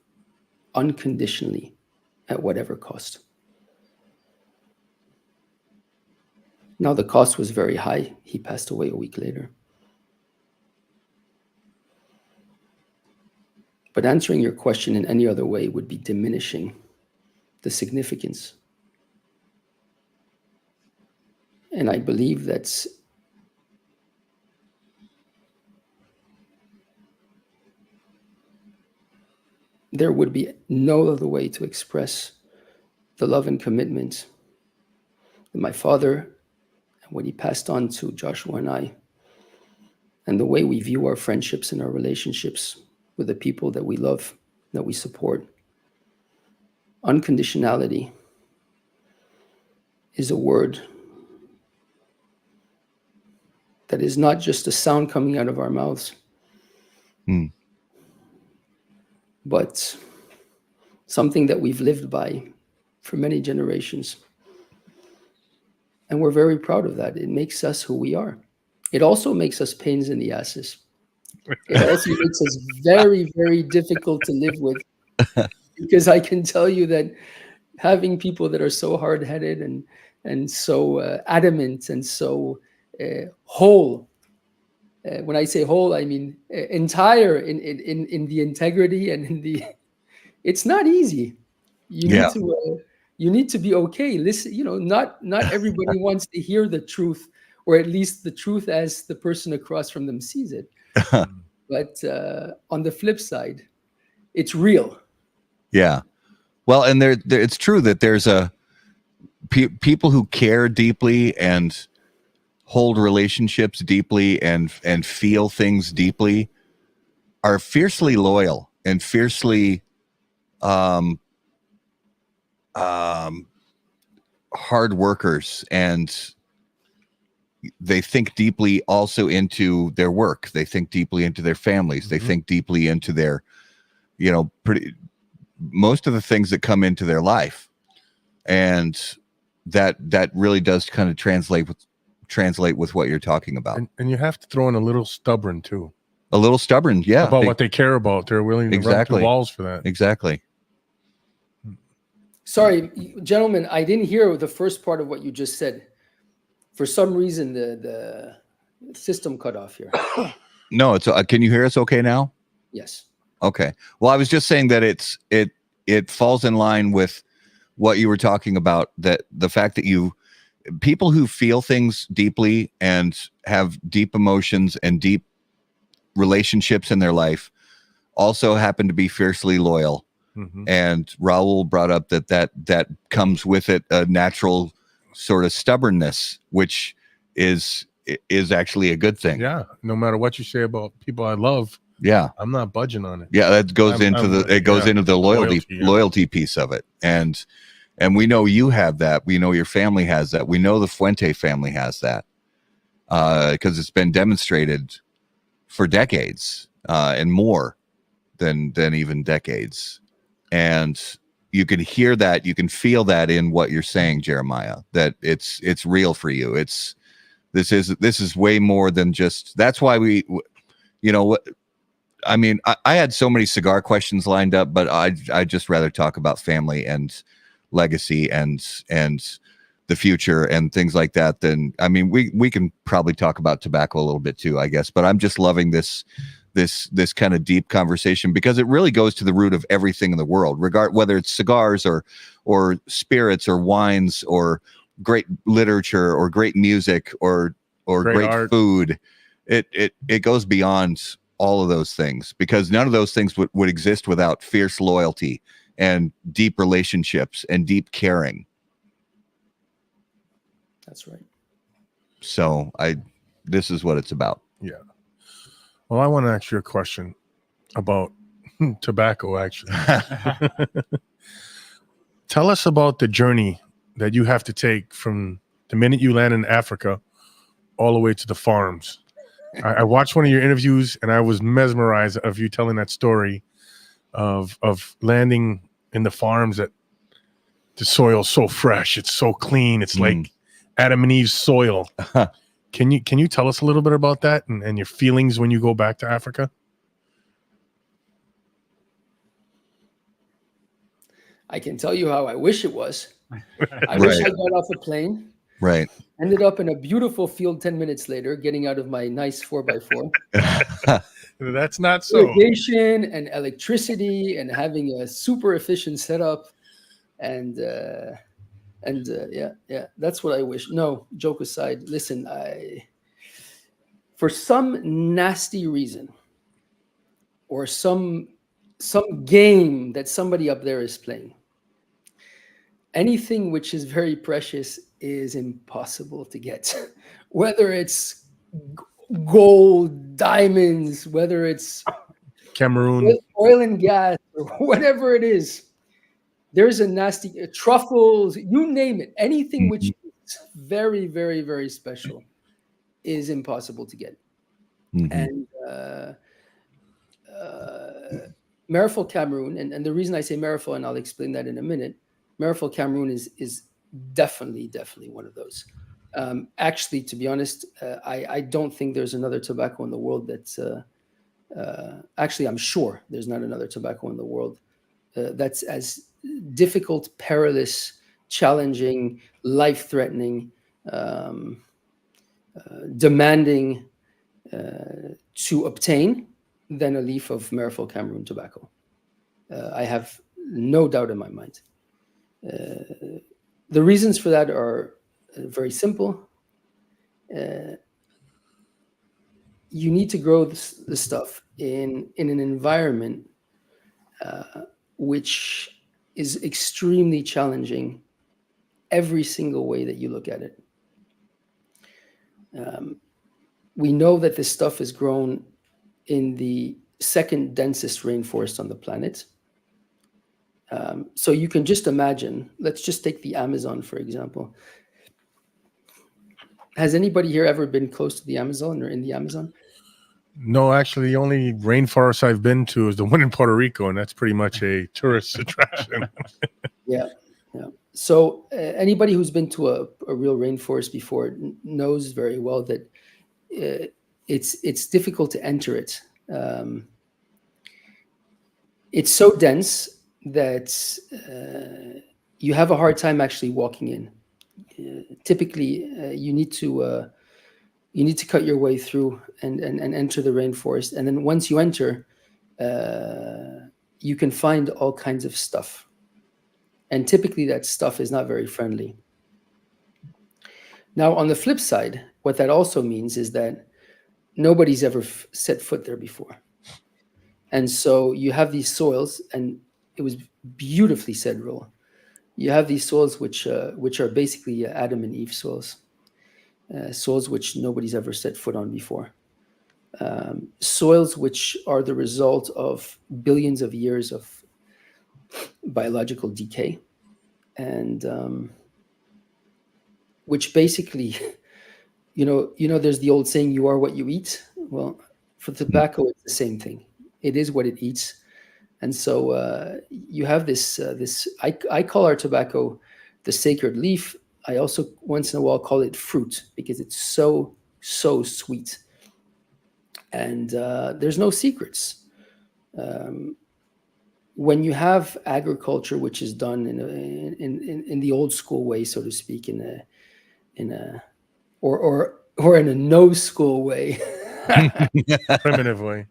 unconditionally, at whatever cost. Now, the cost was very high. He passed away a week later. But answering your question in any other way would be diminishing the significance. And I believe that there would be no other way to express the love and commitment that my father, and what he passed on to Joshua and I, and the way we view our friendships and our relationships with the people that we love, that we support. Unconditionality is a word that is not just a sound coming out of our mouths, but something that we've lived by for many generations. And we're very proud of that. It makes us who we are. It also makes us pains in the asses. It also makes us very, very difficult to live with. Because I can tell you that having people that are so hard-headed and so adamant and so whole, when I say whole, I mean entire in the integrity and in the, it's not easy. You need to be okay. Listen, not everybody wants to hear the truth, or at least the truth as the person across from them sees it. But on the flip side, it's real. Yeah. Well, and there it's true that there's people who care deeply and hold relationships deeply and feel things deeply are fiercely loyal and fiercely hard workers, and they think deeply also into their work. They think deeply into their families. They think deeply into their, most of the things that come into their life. And that really does kind of translate with what you're talking about. And you have to throw in a little stubborn too. A little stubborn, yeah. About what they care about. They're willing to run through walls for that. Exactly. Sorry, gentlemen, I didn't hear the first part of what you just said. For some reason, the system cut off here. No, it's can you hear us okay now? Yes. Okay. Well, I was just saying that it falls in line with what you were talking about, that the fact that people who feel things deeply and have deep emotions and deep relationships in their life also happen to be fiercely loyal. Mm-hmm. And Raul brought up that comes with it a natural sort of stubbornness, which is actually a good thing. Yeah. No matter what you say about people I love, Yeah. I'm not budging on it. Yeah, that goes into the loyalty piece of it. And we know you have that. We know your family has that. We know the Fuente family has that. Because it's been demonstrated for decades, and more than even decades. And you can hear that, you can feel that in what you're saying, Jeremiah, that it's real for you. This is way more than just, that's why I mean, I had so many cigar questions lined up, but I'd just rather talk about family and legacy and the future and things like that. Than, I mean, we can probably talk about tobacco a little bit too, I guess, but I'm just loving this kind of deep conversation, because it really goes to the root of everything in the world, whether it's cigars or spirits or wines or great literature or great music or great art. Food. It goes beyond all of those things, because none of those things would exist without fierce loyalty and deep relationships and deep caring. That's right. So this is what it's about. Yeah. Well, I want to ask you a question about tobacco, actually. Tell us about the journey that you have to take from the minute you land in Africa all the way to the farms. I watched one of your interviews and I was mesmerized of you telling that story of landing in the farms, that the soil's so fresh, it's so clean, it's like Adam and Eve's soil. Can you tell us a little bit about that and your feelings when you go back to Africa? I can tell you how I wish it was. I wish I got off a plane. Right. Ended up in a beautiful field 10 minutes later, getting out of my nice 4x4. That's not so. Irrigation and electricity and having a super efficient setup. And yeah, that's what I wish. No, joke aside. Listen, for some nasty reason or some game that somebody up there is playing, anything which is very precious is impossible to get. Whether it's gold, diamonds, whether it's Cameroon, oil and gas, or whatever it is, there's a nasty truffles, you name it. Anything which is very, very, very special is impossible to get. And Meerapfel, Cameroon, and the reason I say Meerapfel, and I'll explain that in a minute, Meerapfel, Cameroon is definitely one of those. Actually, to be honest, I don't think there's another tobacco in the world that's actually, I'm sure there's not another tobacco in the world that's as difficult, perilous, challenging, life-threatening, demanding to obtain than a leaf of Meerapfel, Cameroon tobacco. I have no doubt in my mind. The reasons for that are very simple. You need to grow this stuff in an environment which is extremely challenging every single way that you look at it. We know that this stuff is grown in the second densest rainforest on the planet. So you can just imagine, let's just take the Amazon, for example. Has anybody here ever been close to the Amazon or in the Amazon? No, actually, the only rainforest I've been to is the one in Puerto Rico, and that's pretty much a tourist attraction. Yeah. So anybody who's been to a real rainforest before knows very well that it's difficult to enter it. It's so dense that you have a hard time actually walking in. typically you need to cut your way through and enter the rainforest. And then once you enter, you can find all kinds of stuff. And typically that stuff is not very friendly. Now, on the flip side, what that also means is that nobody's ever set foot there before. And so you have these soils, and it was beautifully said, Roel. You have these soils which are basically Adam and Eve soils, soils which nobody's ever set foot on before. Soils which are the result of billions of years of biological decay, and which basically, there's the old saying, "You are what you eat." Well, for tobacco, it's the same thing. It is what it eats, and so you have this. I call our tobacco the sacred leaf. I also once in a while call it fruit because it's so sweet, and there's no secrets. When you have agriculture which is done in the old school way, so to speak, or in a no school way, Primitive way.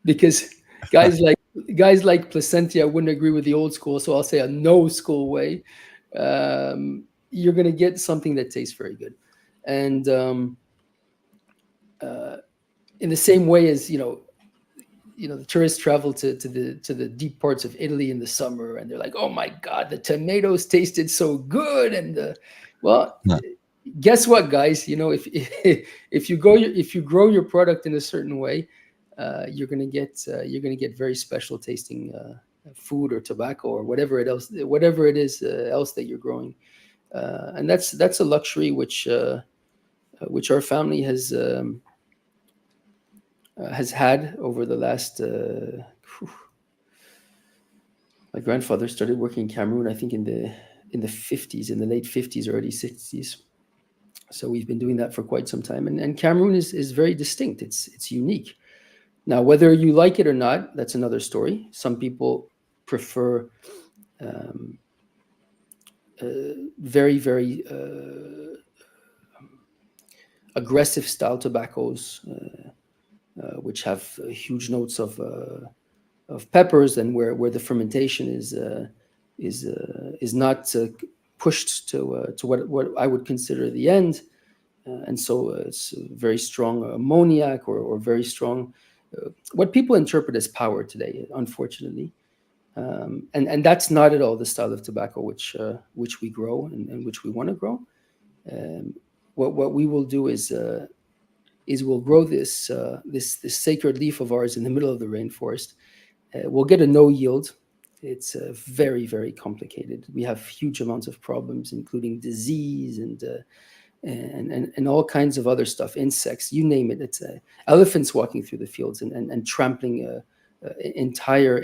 because guys like Placentia wouldn't agree with the old school, so I'll say a no school way. You're going to get something that tastes very good, and in the same way as the tourists travel to the deep parts of Italy in the summer, and they're like, "Oh my God, the tomatoes tasted so good!" And guess what, guys? If you grow your product in a certain way, you're gonna get very special tasting food or tobacco or whatever it is else that you're growing, and that's a luxury which our family has had over the last. My grandfather started working in Cameroon, I think in the 50s, in the late 50s, early 60s. So we've been doing that for quite some time, and Cameroon is very distinct. It's unique. Now, whether you like it or not, that's another story. Some people prefer very, very aggressive style tobaccos, which have huge notes of peppers, and where the fermentation is not pushed to what I would consider the end, and so it's very strong ammoniac or very strong, what people interpret as power today, unfortunately, and that's not at all the style of tobacco which we grow and which we want to grow. What we will do is we'll grow this sacred leaf of ours in the middle of the rainforest. We'll get a no yield. It's very, very complicated. We have huge amounts of problems, including disease and all kinds of other stuff, insects, you name it. It's elephants walking through the fields and trampling entire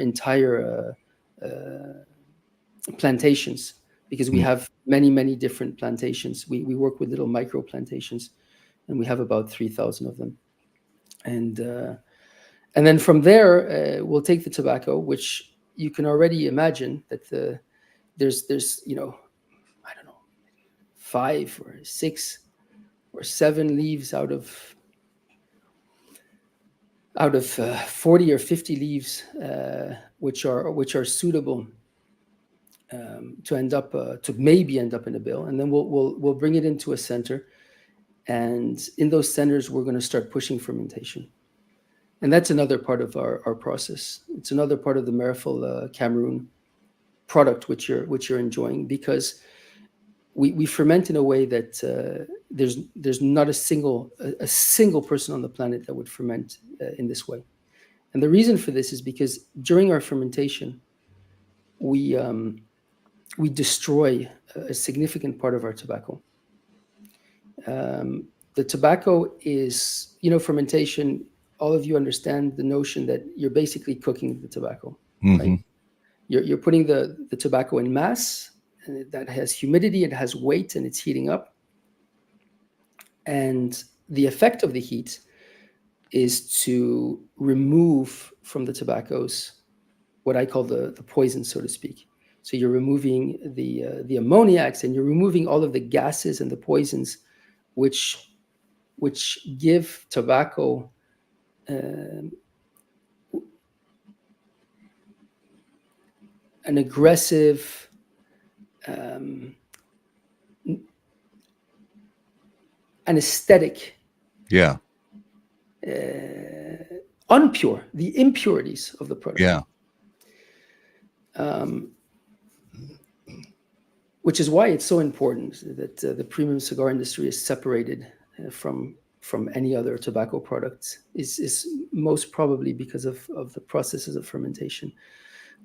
plantations, because we have many, many different plantations. We work with little micro plantations, and we have about 3,000 of them. And then from there, we'll take the tobacco, which you can already imagine that there's I don't know, 5 or 6 or 7 leaves out of 40 or 50 leaves, which are suitable to maybe end up in a bill, and then we'll bring it into a center, and in those centers we're going to start pushing fermentation. And that's another part of our process. It's another part of the Meerapfel Cameroon product which you're enjoying, because we ferment in a way that there's not a single person on the planet that would ferment in this way. And the reason for this is because during our fermentation, we destroy a significant part of our tobacco. The tobacco is, fermentation. All of you understand the notion that you're basically cooking the tobacco, right? You're putting the tobacco in mass, that has humidity, it has weight, and it's heating up. And the effect of the heat is to remove from the tobaccos what I call the poison, so to speak. So you're removing the ammoniacs, and you're removing all of the gases and the poisons, which give tobacco an aggressive, an aesthetic, Yeah. unpure, the impurities of the product. Yeah. Which is why it's so important that the premium cigar industry is separated from any other tobacco products. Is most probably because of the processes of fermentation,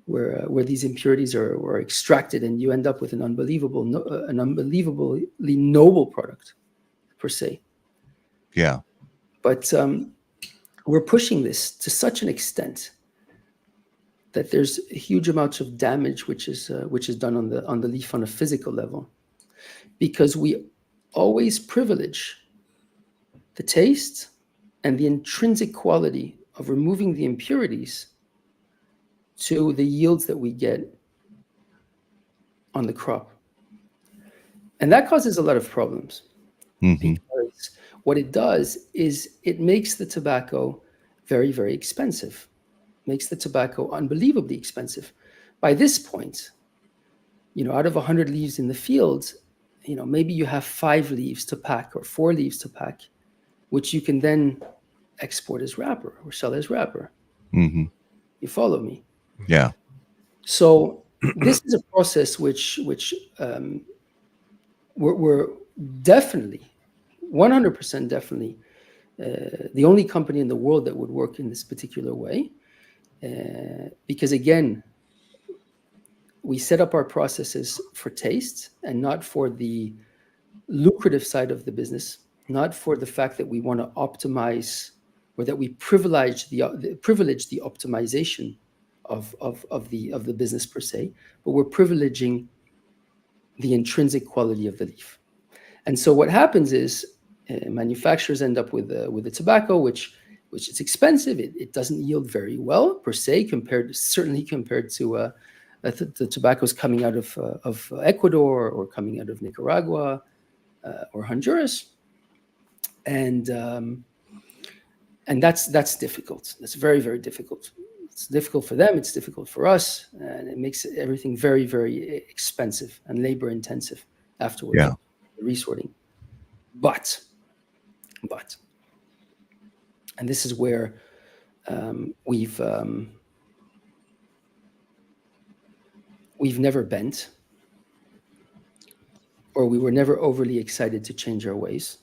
where these impurities are extracted, and you end up with an unbelievably noble product, per se. Yeah. But we're pushing this to such an extent that there's a huge amounts of damage which is done on the leaf on a physical level, because we always privilege the taste and the intrinsic quality of removing the impurities to the yields that we get on the crop. And that causes a lot of problems, because what it does is it makes the tobacco very, very expensive. Makes the tobacco unbelievably expensive. By this point, out of 100 leaves in the field, maybe you have 5 leaves to pack or 4 leaves to pack, which you can then export as wrapper or sell as wrapper. Mm-hmm. You follow me? Yeah. So this is a process which we're definitely, 100% definitely, the only company in the world that would work in this particular way. Because again, we set up our processes for taste and not for the lucrative side of the business, not for the fact that we want to optimize, or that we privilege the optimization of the business per se, but we're privileging the intrinsic quality of the leaf. And so what happens is manufacturers end up with the tobacco, which is expensive. It doesn't yield very well per se, certainly compared to the tobaccos coming out of Ecuador, or coming out of Nicaragua or Honduras, and that's difficult. That's very, very difficult. It's difficult for them. It's difficult for us, and it makes everything very, very expensive and labor intensive afterwards. Yeah. The resorting, but. And this is where we've never bent, or we were never overly excited to change our ways.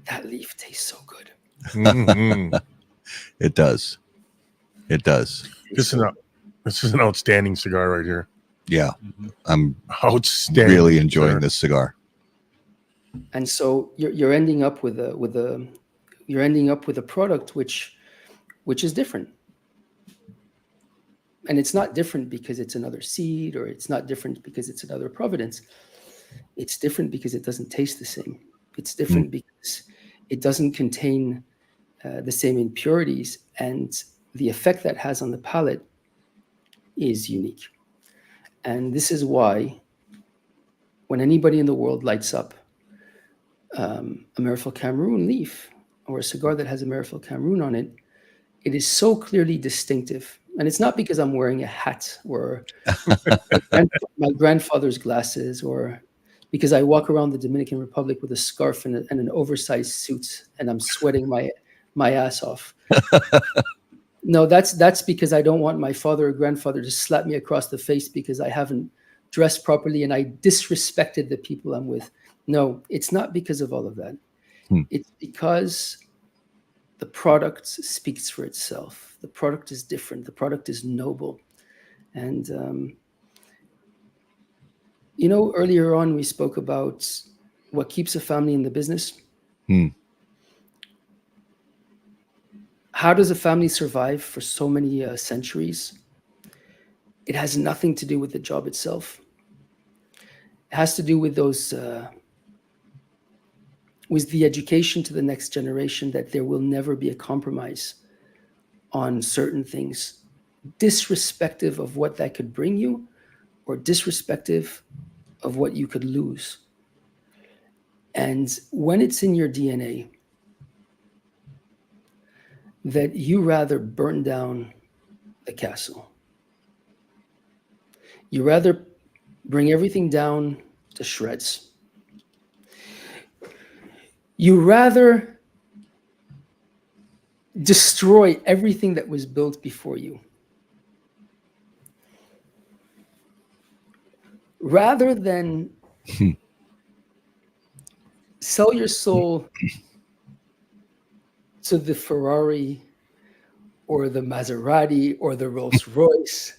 That leaf tastes so good. Mm-hmm. It does. It does. This is an outstanding cigar right here. Yeah. I'm Outstanding. really enjoying this cigar. And so you're ending up with a product which is different. And it's not different because it's another seed, or it's not different because it's another providence. It's different because it doesn't taste the same. It's different because it doesn't contain the same impurities, and the effect that has on the palate is unique. And this is why when anybody in the world lights up a Meerapfel Cameroon leaf, or a cigar that has a Meerapfel Cameroon on it, it is so clearly distinctive. And it's not because I'm wearing a hat, or my grandfather's glasses, or because I walk around the Dominican Republic with a scarf and an oversized suit, and I'm sweating my ass off. No, that's because I don't want my father or grandfather to slap me across the face because I haven't dressed properly and I disrespected the people I'm with. No, it's not because of all of that. It's because the product speaks for itself. The product is different. The product is noble. And, earlier on we spoke about what keeps a family in the business. How does a family survive for so many centuries? It has nothing to do with the job itself. It has to do with with the education to the next generation, that there will never be a compromise on certain things. disrespective of what that could bring you or disrespective of what you could lose. And when it's in your DNA that you rather burn down the castle, you rather bring everything down to shreds, you rather destroy everything that was built before you, rather than sell your soul to the Ferrari or the Maserati or the Rolls Royce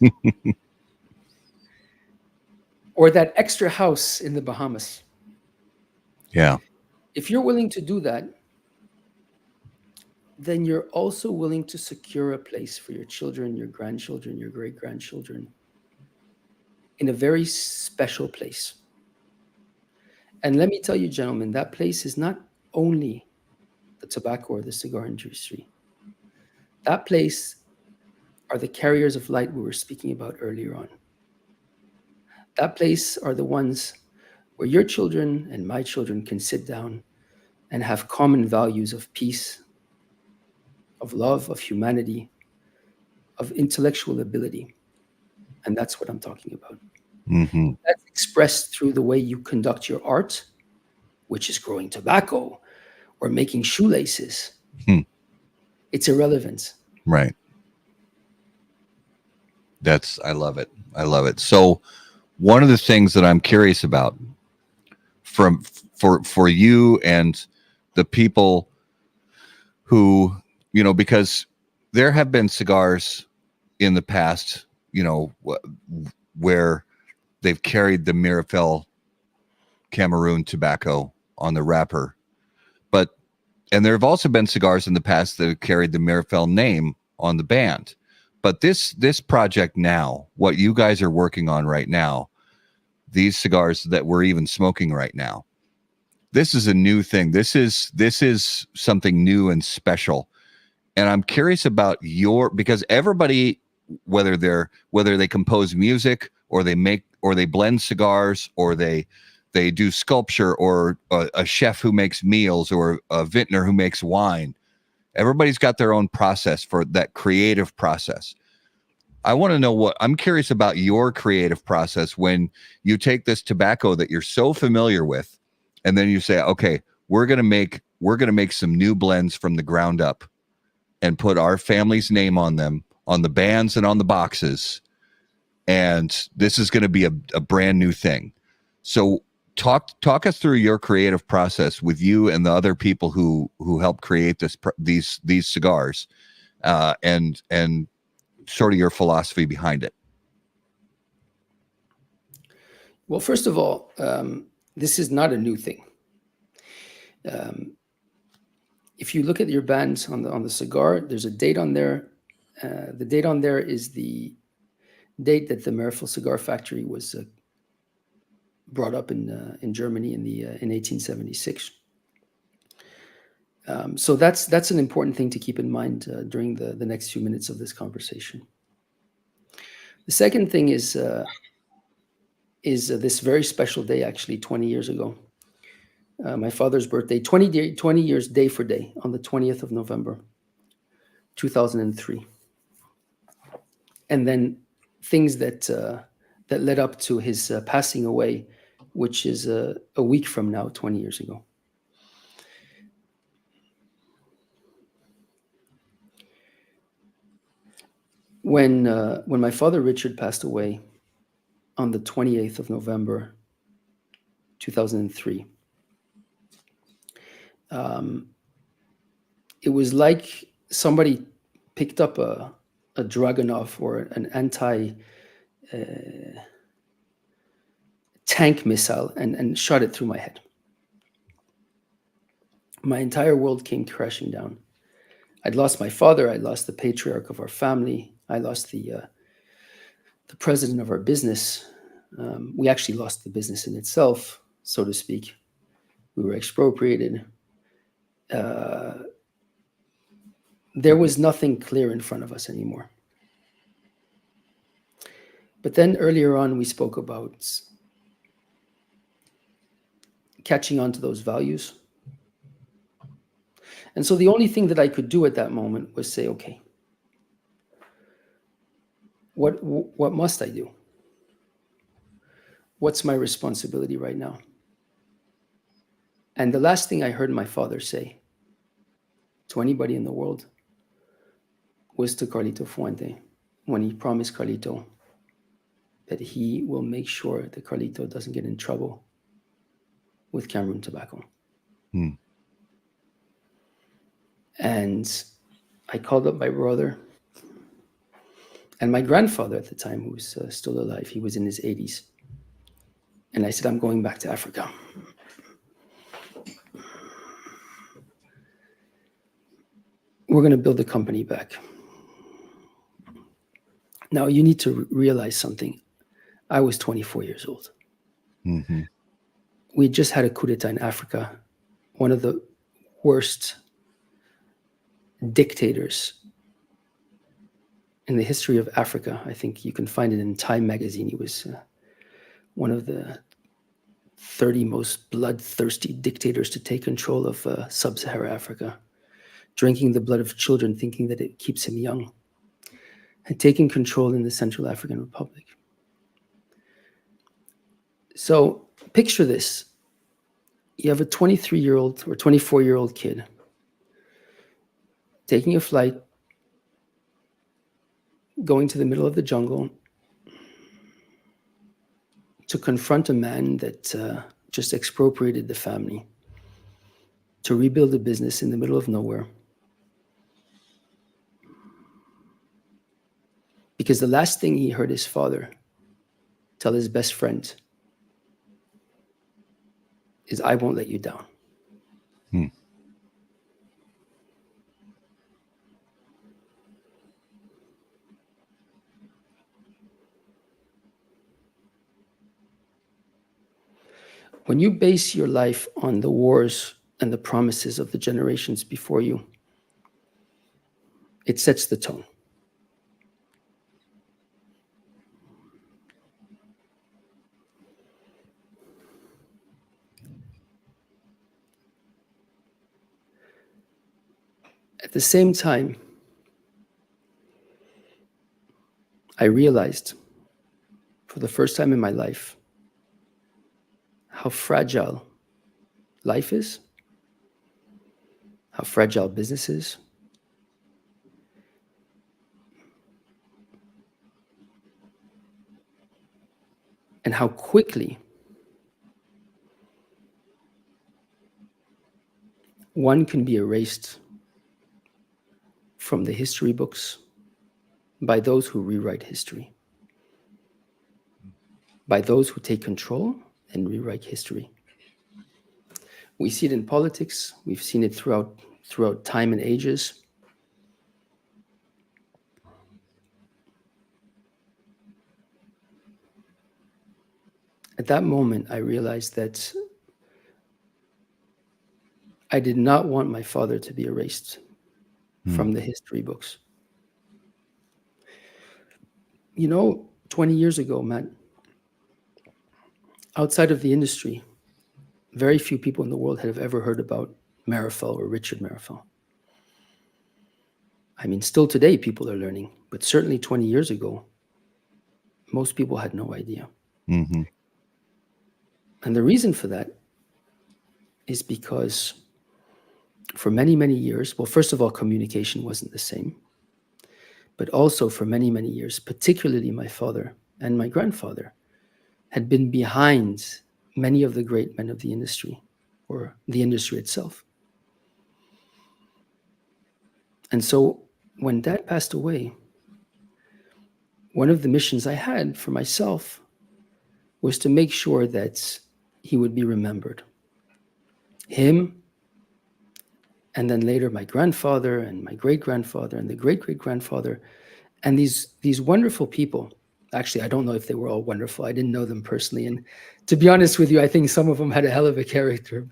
or that extra house in the Bahamas. Yeah. If you're willing to do that, then you're also willing to secure a place for your children, your grandchildren, your great-grandchildren in a very special place. And let me tell you, gentlemen, that place is not only the tobacco or the cigar industry. That place are the carriers of light we were speaking about earlier on. That place are the ones where your children and my children can sit down and have common values of peace, of love, of humanity, of intellectual ability. And that's what I'm talking about. Mm-hmm. That's expressed through the way you conduct your art, which is growing tobacco or making shoelaces. It's irrelevant. Right. I love it. I love it. So one of the things that I'm curious about for you and the people who, because there have been cigars in the past, where they've carried the Meerapfel Cameroon tobacco on the wrapper, and there have also been cigars in the past that have carried the Meerapfel name on the band. But this project now, what you guys are working on right now, these cigars that we're even smoking right now, this is a new thing. This is something new and special. And I'm curious about because everybody, whether they compose music or they blend cigars or they do sculpture or a chef who makes meals or a vintner who makes wine, everybody's got their own process for that creative process. I want to know I'm curious about your creative process when you take this tobacco that you're so familiar with, and then you say, okay, we're going to make some new blends from the ground up and put our family's name on them, on the bands and on the boxes. And this is going to be a brand new thing. So talk us through your creative process with you and the other people who helped create these cigars, and sort of your philosophy behind it. Well, first of all, this is not a new thing. If you look at your bands on the cigar, there's a date on there. The date on there is the date that the Meerapfel Cigar Factory was brought up in Germany in 1876. So that's an important thing to keep in mind during the next few minutes of this conversation. The second thing is this very special day, actually 20 years ago. My father's birthday, 20 years day for day, on the 20th of November, 2003. And then things that led up to his passing away, which is a week from now, 20 years ago. When my father Richard passed away on the 28th of November, 2003, it was like somebody picked up a Dragunov or an anti-tank missile and shot it through my head. My entire world came crashing down. I'd lost my father. I lost the patriarch of our family. I lost the president of our business. We actually lost the business in itself, so to speak. We were expropriated. There was nothing clear in front of us anymore. But then earlier on, we spoke about catching on to those values. And so the only thing that I could do at that moment was say, okay, what must I do? What's my responsibility right now? And the last thing I heard my father say to anybody in the world was to Carlito Fuente, when he promised Carlito that he will make sure that Carlito doesn't get in trouble with Cameroon Tobacco. And I called up my brother and my grandfather at the time, who was still alive. He was in his 80s. And I said, I'm going back to Africa. We're going to build the company back. Now, you need to realize something. I was 24 years old. Mm-hmm. We just had a coup d'etat in Africa, one of the worst dictators in the history of Africa. I think you can find it in Time magazine. He was one of the 30 most bloodthirsty dictators to take control of sub-Saharan Africa, drinking the blood of children, thinking that it keeps him young, and taking control in the Central African Republic. So picture this. You have a 23-year-old or 24-year-old kid taking a flight, going to the middle of the jungle to confront a man that just expropriated the family, to rebuild a business in the middle of nowhere. Because the last thing he heard his father tell his best friend is, I won't let you down. When you base your life on the wars and the promises of the generations before you, it sets the tone. At the same time, I realized for the first time in my life how fragile life is, how fragile business is, and how quickly one can be erased from the history books by those who rewrite history, by those who take control and rewrite history. We see it in politics. We've seen it throughout time and ages. At that moment, I realized that I did not want my father to be erased from the history books. You know, 20 years ago, Matt, outside of the industry, very few people in the world have ever heard about Meerapfel or Richard Meerapfel. I mean, still today, people are learning, but certainly 20 years ago, most people had no idea. Mm-hmm. And the reason for that is because for many, many years, well, first of all, communication wasn't the same, but also for many, many years, particularly my father and my grandfather had been behind many of the great men of the industry, or the industry itself. And so when Dad passed away, one of the missions I had for myself was to make sure that he would be remembered. Him, and then later my grandfather and my great-grandfather and the great-great-grandfather, and these wonderful people. Actually, I don't know if they were all wonderful. I didn't know them personally. And to be honest with you, I think some of them had a hell of a character.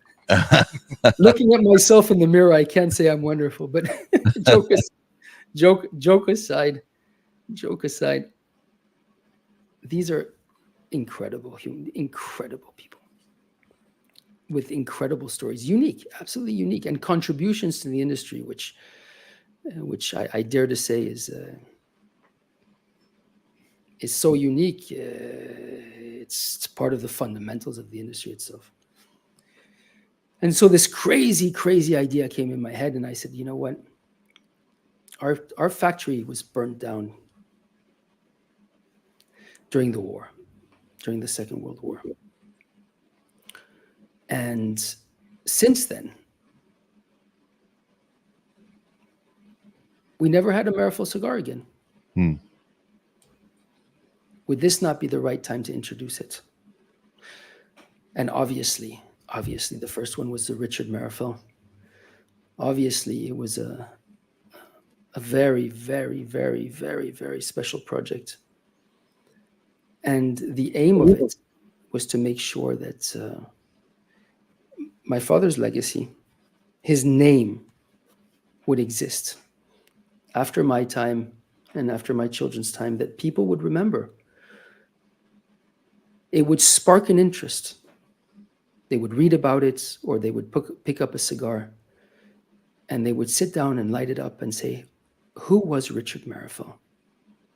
Looking at myself in the mirror, I can't say I'm wonderful, but joke aside, these are incredible people with incredible stories, unique, absolutely unique, and contributions to the industry, which I dare to say is so unique. It's part of the fundamentals of the industry itself. And so this crazy idea came in my head, and I said, you know what? Our factory was burnt down during the war, during the Second World War. And since then, we never had a Meerapfel cigar again. Would this not be the right time to introduce it? And obviously, the first one was the Richard Meerapfel. Obviously, it was a very, very, very, very, very special project. And the aim of it was to make sure that my father's legacy, his name, would exist after my time and after my children's time, that people would remember. It would spark an interest. They would read about it, or they would pick up a cigar and they would sit down and light it up and say, who was Richard Meerapfel?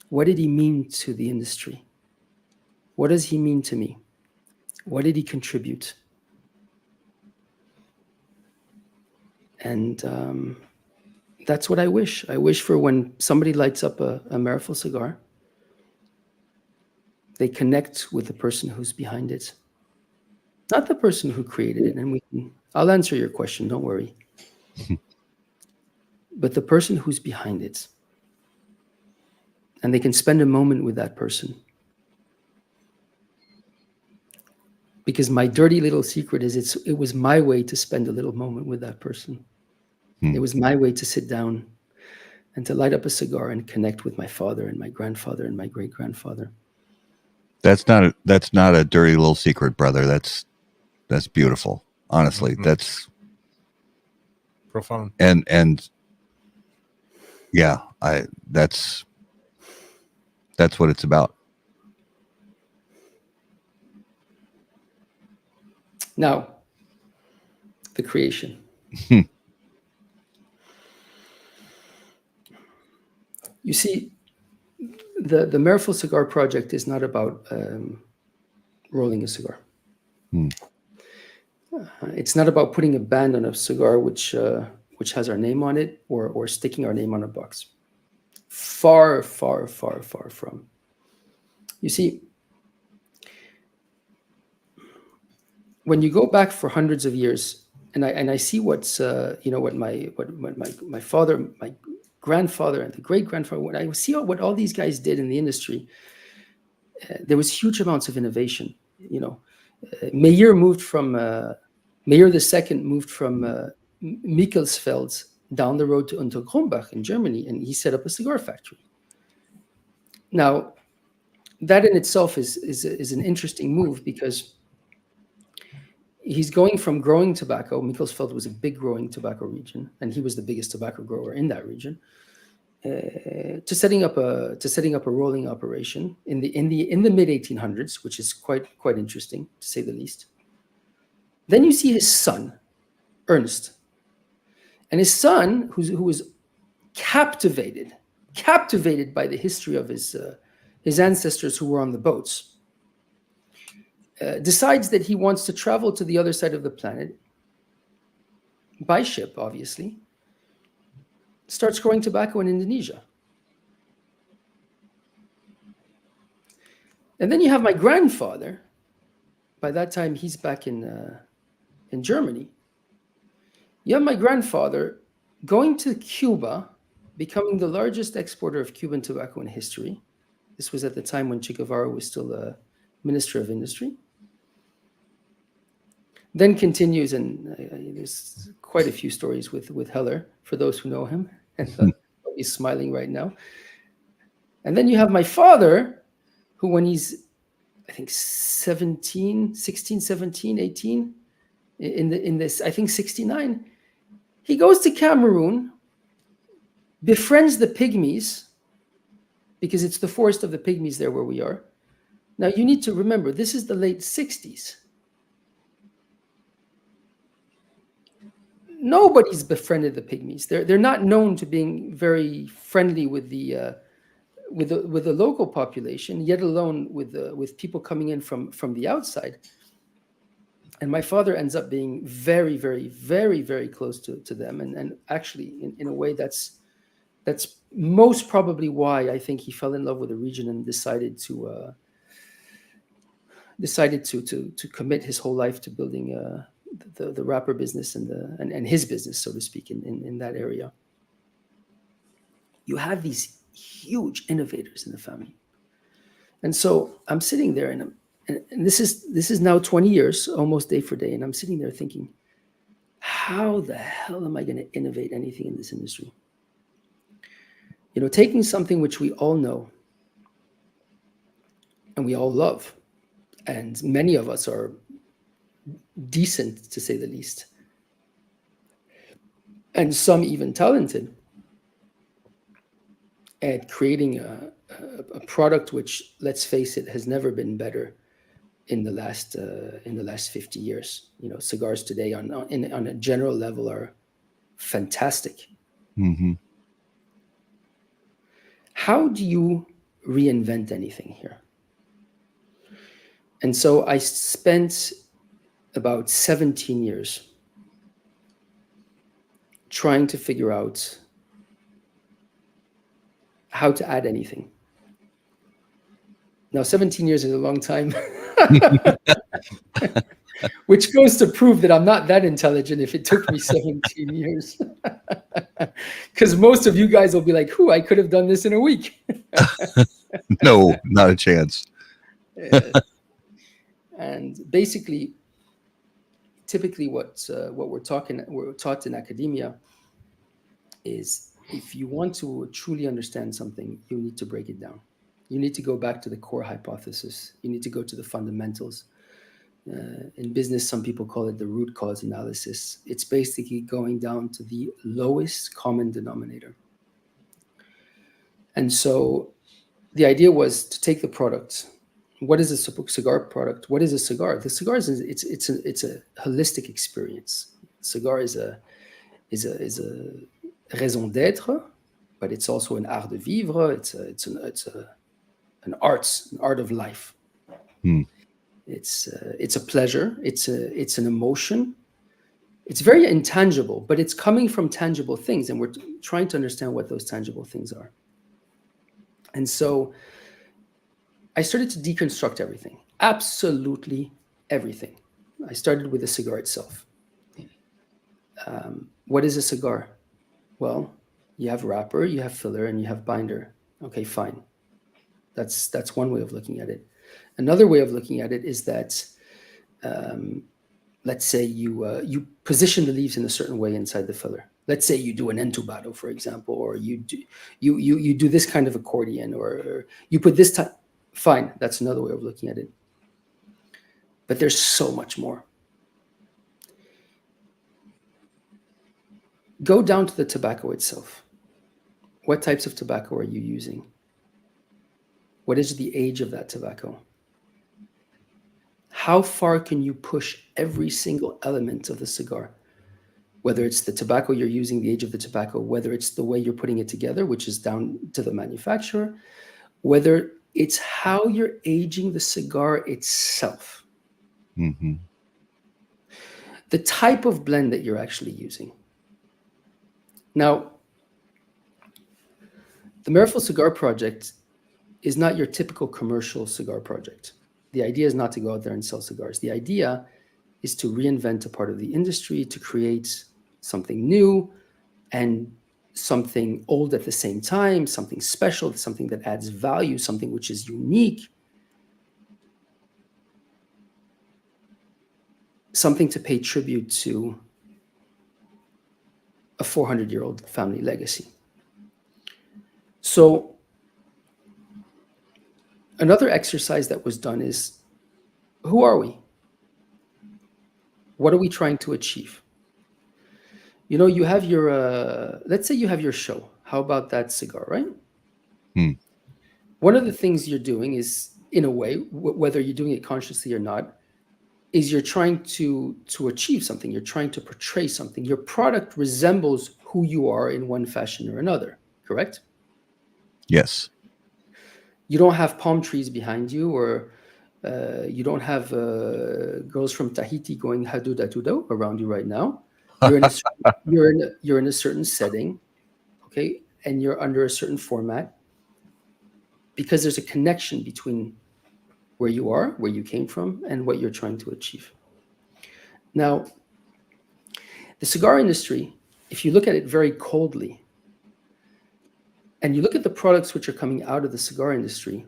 What did he mean to the industry? What does he mean to me? What did he contribute? And that's what I wish. I wish for when somebody lights up a Meerapfel cigar, they connect with the person who's behind it. Not the person who created it. And I'll answer your question, don't worry. But the person who's behind it. And they can spend a moment with that person. Because my dirty little secret is it was my way to spend a little moment with that person. It was my way to sit down and to light up a cigar and connect with my father and my grandfather and my great-grandfather. That's not a dirty little secret, brother. That's beautiful. Honestly, that's profound. And yeah, that's what it's about. Now, the creation. You see, the Meerapfel Cigar Project is not about rolling a cigar. It's not about putting a band on a cigar which has our name on it, or sticking our name on a box. Far, far, far, far from. You see, when you go back for hundreds of years, and I see what my father, my grandfather, and the great-grandfather, when I see what all these guys did in the industry, there was huge amounts of innovation. Meyer II moved from Mikkelsfeld down the road to Unterkrombach in Germany, and he set up a cigar factory. Now, that in itself is an interesting move, because he's going from growing tobacco. Mikkelsfeld was a big growing tobacco region, and he was the biggest tobacco grower in that region. To setting up a rolling operation in the mid 1800s, which is quite interesting to say the least. Then you see his son, Ernst, and his son, who was captivated by the history of his ancestors who were on the boats, decides that he wants to travel to the other side of the planet by ship, obviously. Starts growing tobacco in Indonesia. And then you have my grandfather. By that time, he's back in Germany. You have my grandfather going to Cuba, becoming the largest exporter of Cuban tobacco in history. This was at the time when Che Guevara was still Minister of Industry. Then continues, and there's quite a few stories with Heller, for those who know him, and he's smiling right now. And then you have my father, who when he's, I think 16, 17, 18, in this, I think 69, he goes to Cameroon, befriends the Pygmies, because it's the forest of the Pygmies there where we are, Now, you need to remember, this is the late 60s. Nobody's befriended the pygmies. They're not known to being very friendly with the local population, yet alone with people coming in from the outside. And my father ends up being very, very, very, very close to them, and actually in a way that's most probably why I think he fell in love with the region and decided to commit his whole life to building the wrapper business and his business, so to speak, in that area. You have these huge innovators in the family, and so I'm sitting there, and this is now 20 years, almost day for day, and I'm sitting there thinking, how the hell am I going to innovate anything in this industry? You know, taking something which we all know and we all love, and many of us are decent, to say the least, and some even talented, at creating a product which, let's face it, has never been better in the last 50 years. You know, cigars today on a general level are fantastic. Mm-hmm. How do you reinvent anything here? And so I spent about 17 years trying to figure out how to add anything. Now, 17 years is a long time, which goes to prove that I'm not that intelligent if it took me 17 years. Because most of you guys will be like, I could have done this in a week. No, not a chance. And basically, typically what we're taught in academia is, if you want to truly understand something, you need to break it down. You need to go back to the core hypothesis. You need to go to the fundamentals. In business, some people call it the root cause analysis. It's basically going down to the lowest common denominator. And so the idea was to take the product. What is a cigar product? What is a cigar? The cigar is it's a holistic experience. Cigar is a raison d'être, but it's also an art de vivre. It's an art of life. It's a pleasure. It's an emotion. It's very intangible, but it's coming from tangible things, and we're trying to understand what those tangible things are. And so I started to deconstruct everything, absolutely everything. I started with the cigar itself. What is a cigar? Well, you have wrapper, you have filler, and you have binder. Okay, fine. That's one way of looking at it. Another way of looking at it is that, let's say you position the leaves in a certain way inside the filler. Let's say you do an entubado, for example, or you do this kind of accordion, or you put this type. Fine, that's another way of looking at it. But there's so much more. Go down to the tobacco itself. What types of tobacco are you using? What is the age of that tobacco? How far can you push every single element of the cigar? Whether it's the tobacco you're using, the age of the tobacco, whether it's the way you're putting it together, which is down to the manufacturer, whether it's how you're aging the cigar itself. Mm-hmm. The type of blend that you're actually using. Now, the Meerapfel Cigar Project is not your typical commercial cigar project. The idea is not to go out there and sell cigars. The idea is to reinvent a part of the industry, to create something new and something old at the same time, something special, something that adds value, something which is unique, something to pay tribute to a 400-year-old family legacy. So another exercise that was done is, who are we? What are we trying to achieve? You know, you have your, let's say you have your show. How about that cigar, right? One of the things you're doing is in a way, whether you're doing it consciously or not, is you're trying to achieve something. You're trying to portray something. Your product resembles who you are in one fashion or another, correct? Yes. You don't have palm trees behind you, or you don't have girls from Tahiti going haduda around you right now. You're in a certain setting, okay, and you're under a certain format because there's a connection between where you are, where you came from, and what you're trying to achieve. Now, the cigar industry, if you look at it very coldly, and you look at the products which are coming out of the cigar industry,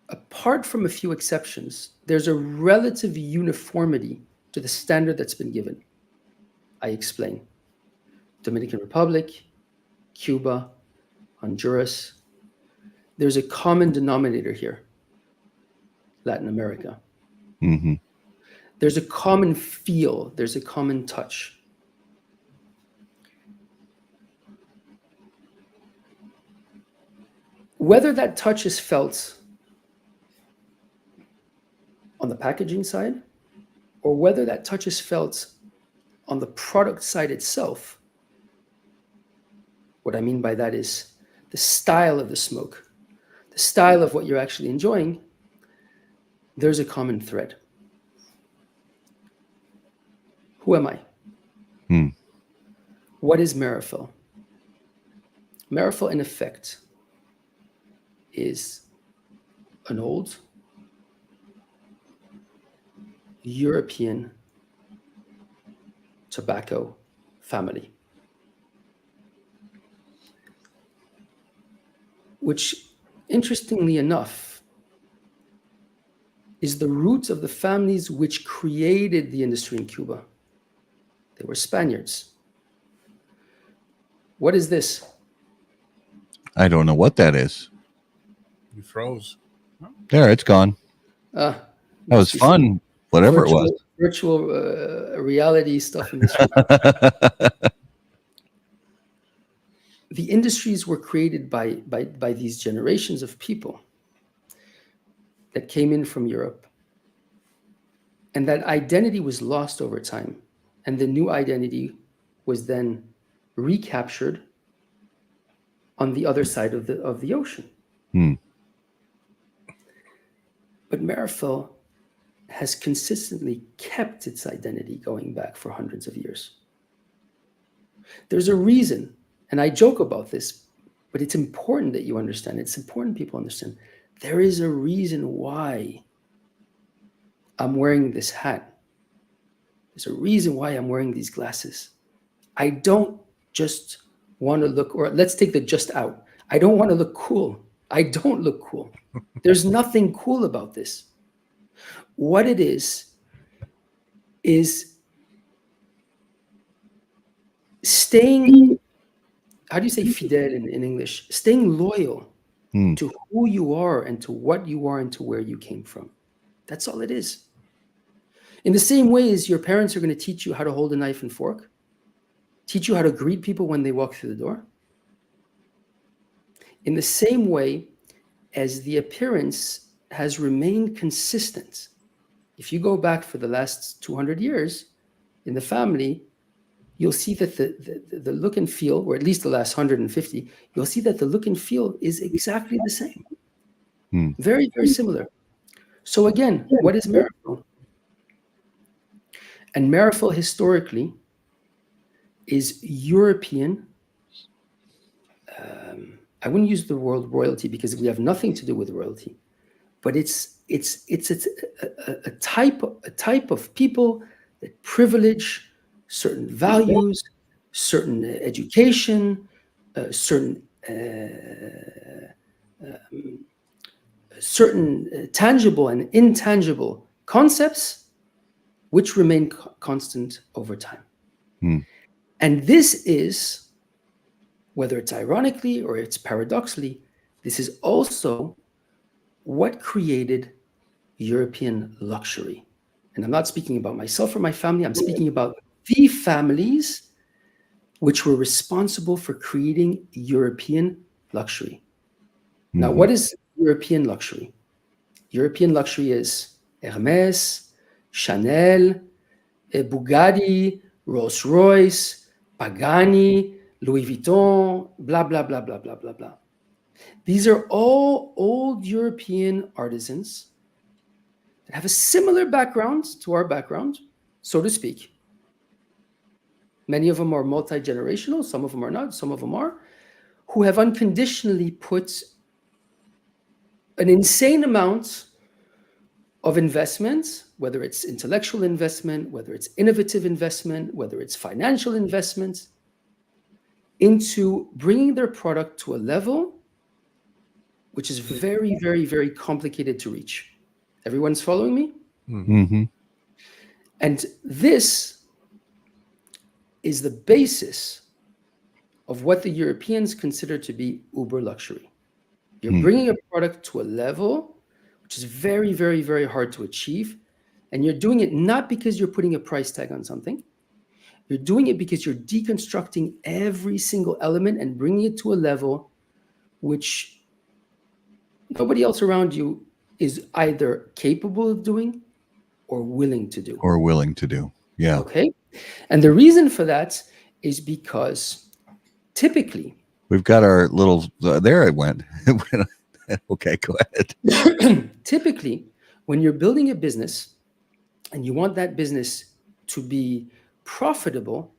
apart from a few exceptions, there's a relative uniformity to the standard that's been given. I explain. Dominican Republic, Cuba, Honduras. There's a common denominator here. Latin America. Mm-hmm. There's a common feel. There's a common touch. Whether that touch is felt on the packaging side, or whether that touch is felt on the product side itself, what I mean by that is the style of the smoke, the style of what you're actually enjoying, there's a common thread. Who am I? What is Meerapfel? Meerapfel, in effect, is an old European tobacco family, which, interestingly enough, is the roots of the families which created the industry in Cuba. They were Spaniards. What is this? I don't know what that is. You froze. There, it's gone. That was fun. Whatever virtual, it was. Virtual reality stuff in this room. The industries were created by these generations of people that came in from Europe. And that identity was lost over time. And the new identity was then recaptured on the other side of the ocean. But Meerapfel has consistently kept its identity going back for hundreds of years. There's a reason, and I joke about this, but it's important that you understand. It's important people understand. There is a reason why I'm wearing this hat. There's a reason why I'm wearing these glasses. I don't just want to look, or let's take the just out. I don't want to look cool. I don't look cool. There's nothing cool about this. What it is staying, how do you say fidèle in English? Staying loyal to who you are and to what you are and to where you came from. That's all it is. In the same way as your parents are going to teach you how to hold a knife and fork, teach you how to greet people when they walk through the door. In the same way as the appearance has remained consistent. If you go back for the last 200 years in the family, you'll see that the look and feel, or at least the last 150, you'll see that the look and feel is exactly the same. Very, very similar. So again, what is Meerapfel? And Meerapfel historically is European. I wouldn't use the word royalty because we have nothing to do with royalty, but it's a type of people that privilege certain values, certain education, certain tangible and intangible concepts, which remain constant over time. And this is, whether it's ironically or it's paradoxically, this is also what created European luxury. And I'm not speaking about myself or my family. I'm speaking about the families which were responsible for creating European luxury. Now, what is European luxury? European luxury is Hermès, Chanel, Bugatti, Rolls-Royce, Pagani, Louis Vuitton, blah, blah, blah, blah, blah, blah, blah. These are all old European artisans that have a similar background to our background, so to speak. Many of them are multi-generational, some of them are not, some of them are, who have unconditionally put an insane amount of investment, whether it's intellectual investment, whether it's innovative investment, whether it's financial investment, into bringing their product to a level which is very, very, very complicated to reach. Everyone's following me? Mm-hmm. And this is the basis of what the Europeans consider to be uber luxury. You're bringing a product to a level which is very, very, very hard to achieve. And you're doing it not because you're putting a price tag on something. You're doing it because you're deconstructing every single element and bringing it to a level which nobody else around you is either capable of doing or willing to do. Or willing to do. Yeah. Okay. And the reason for that is because typically, we've got our little, there it went. Okay, go ahead. Typically, when you're building a business and you want that business to be profitable,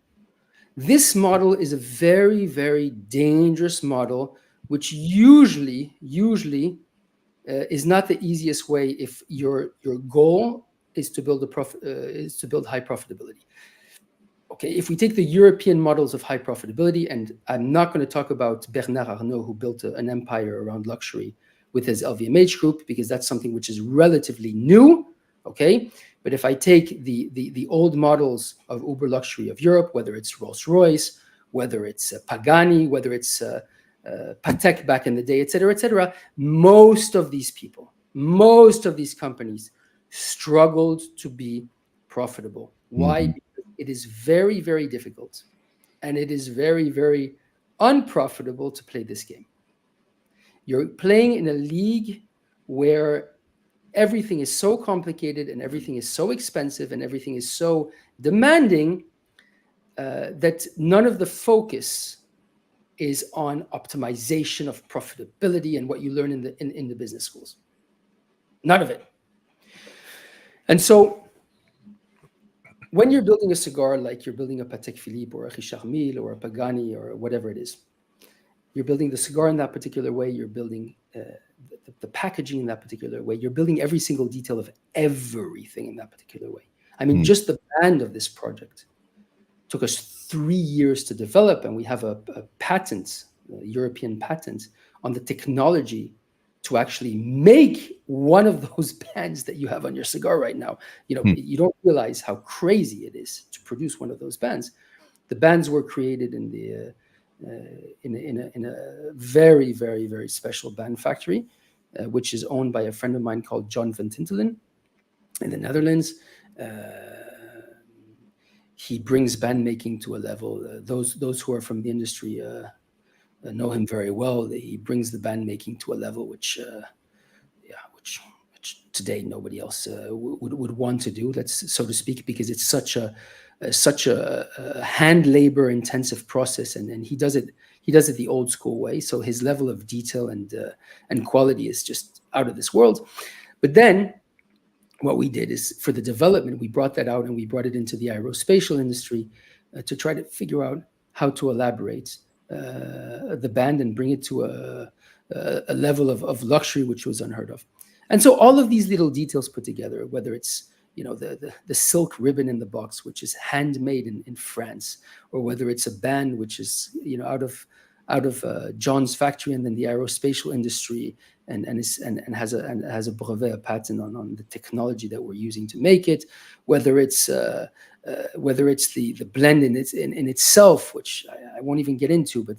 this model is a very, very dangerous model, which usually is not the easiest way if your goal is to build high profitability. Okay, if we take the European models of high profitability, and I'm not going to talk about Bernard Arnault, who built an empire around luxury with his LVMH group, because that's something which is relatively new. Okay, but if I take the old models of uber luxury of Europe, whether it's Rolls-Royce, whether it's Pagani, whether it's Patek back in the day, et cetera, most of these people, most of these companies struggled to be profitable. Why? Because it is very, very difficult, and it is very, very unprofitable to play this game. You're playing in a league where everything is so complicated and everything is so expensive and everything is so demanding that none of the focus is on optimization of profitability and what you learn in the business schools. None of it. And so when you're building a cigar, like you're building a Patek Philippe or a Richard Mille or a Pagani or whatever it is, you're building the cigar in that particular way, you're building the packaging in that particular way, you're building every single detail of everything in that particular way. I mean, just the band of this project took us 3 years to develop, and we have a patent, a European patent, on the technology to actually make one of those bands that you have on your cigar right now. You know, you don't realize how crazy it is to produce one of those bands. The bands were created in a very, very, very special band factory, which is owned by a friend of mine called John van Tintelen in the Netherlands. He brings band making to a level. Those who are from the industry know him very well. He brings the band making to a level which today nobody else would want to do. That's so to speak, because it's such a hand labor intensive process, and he does it the old school way. So his level of detail and quality is just out of this world. But then what we did is, for the development, we brought that out and we brought it into the aerospatial industry to try to figure out how to elaborate the band and bring it to a level of luxury which was unheard of. And so all of these little details put together, whether it's the silk ribbon in the box, which is handmade in France, or whether it's a band which is out of John's factory and then the aerospatial industry, and has a brevet, a patent on the technology that we're using to make it, whether it's the blend in itself, which I won't even get into, but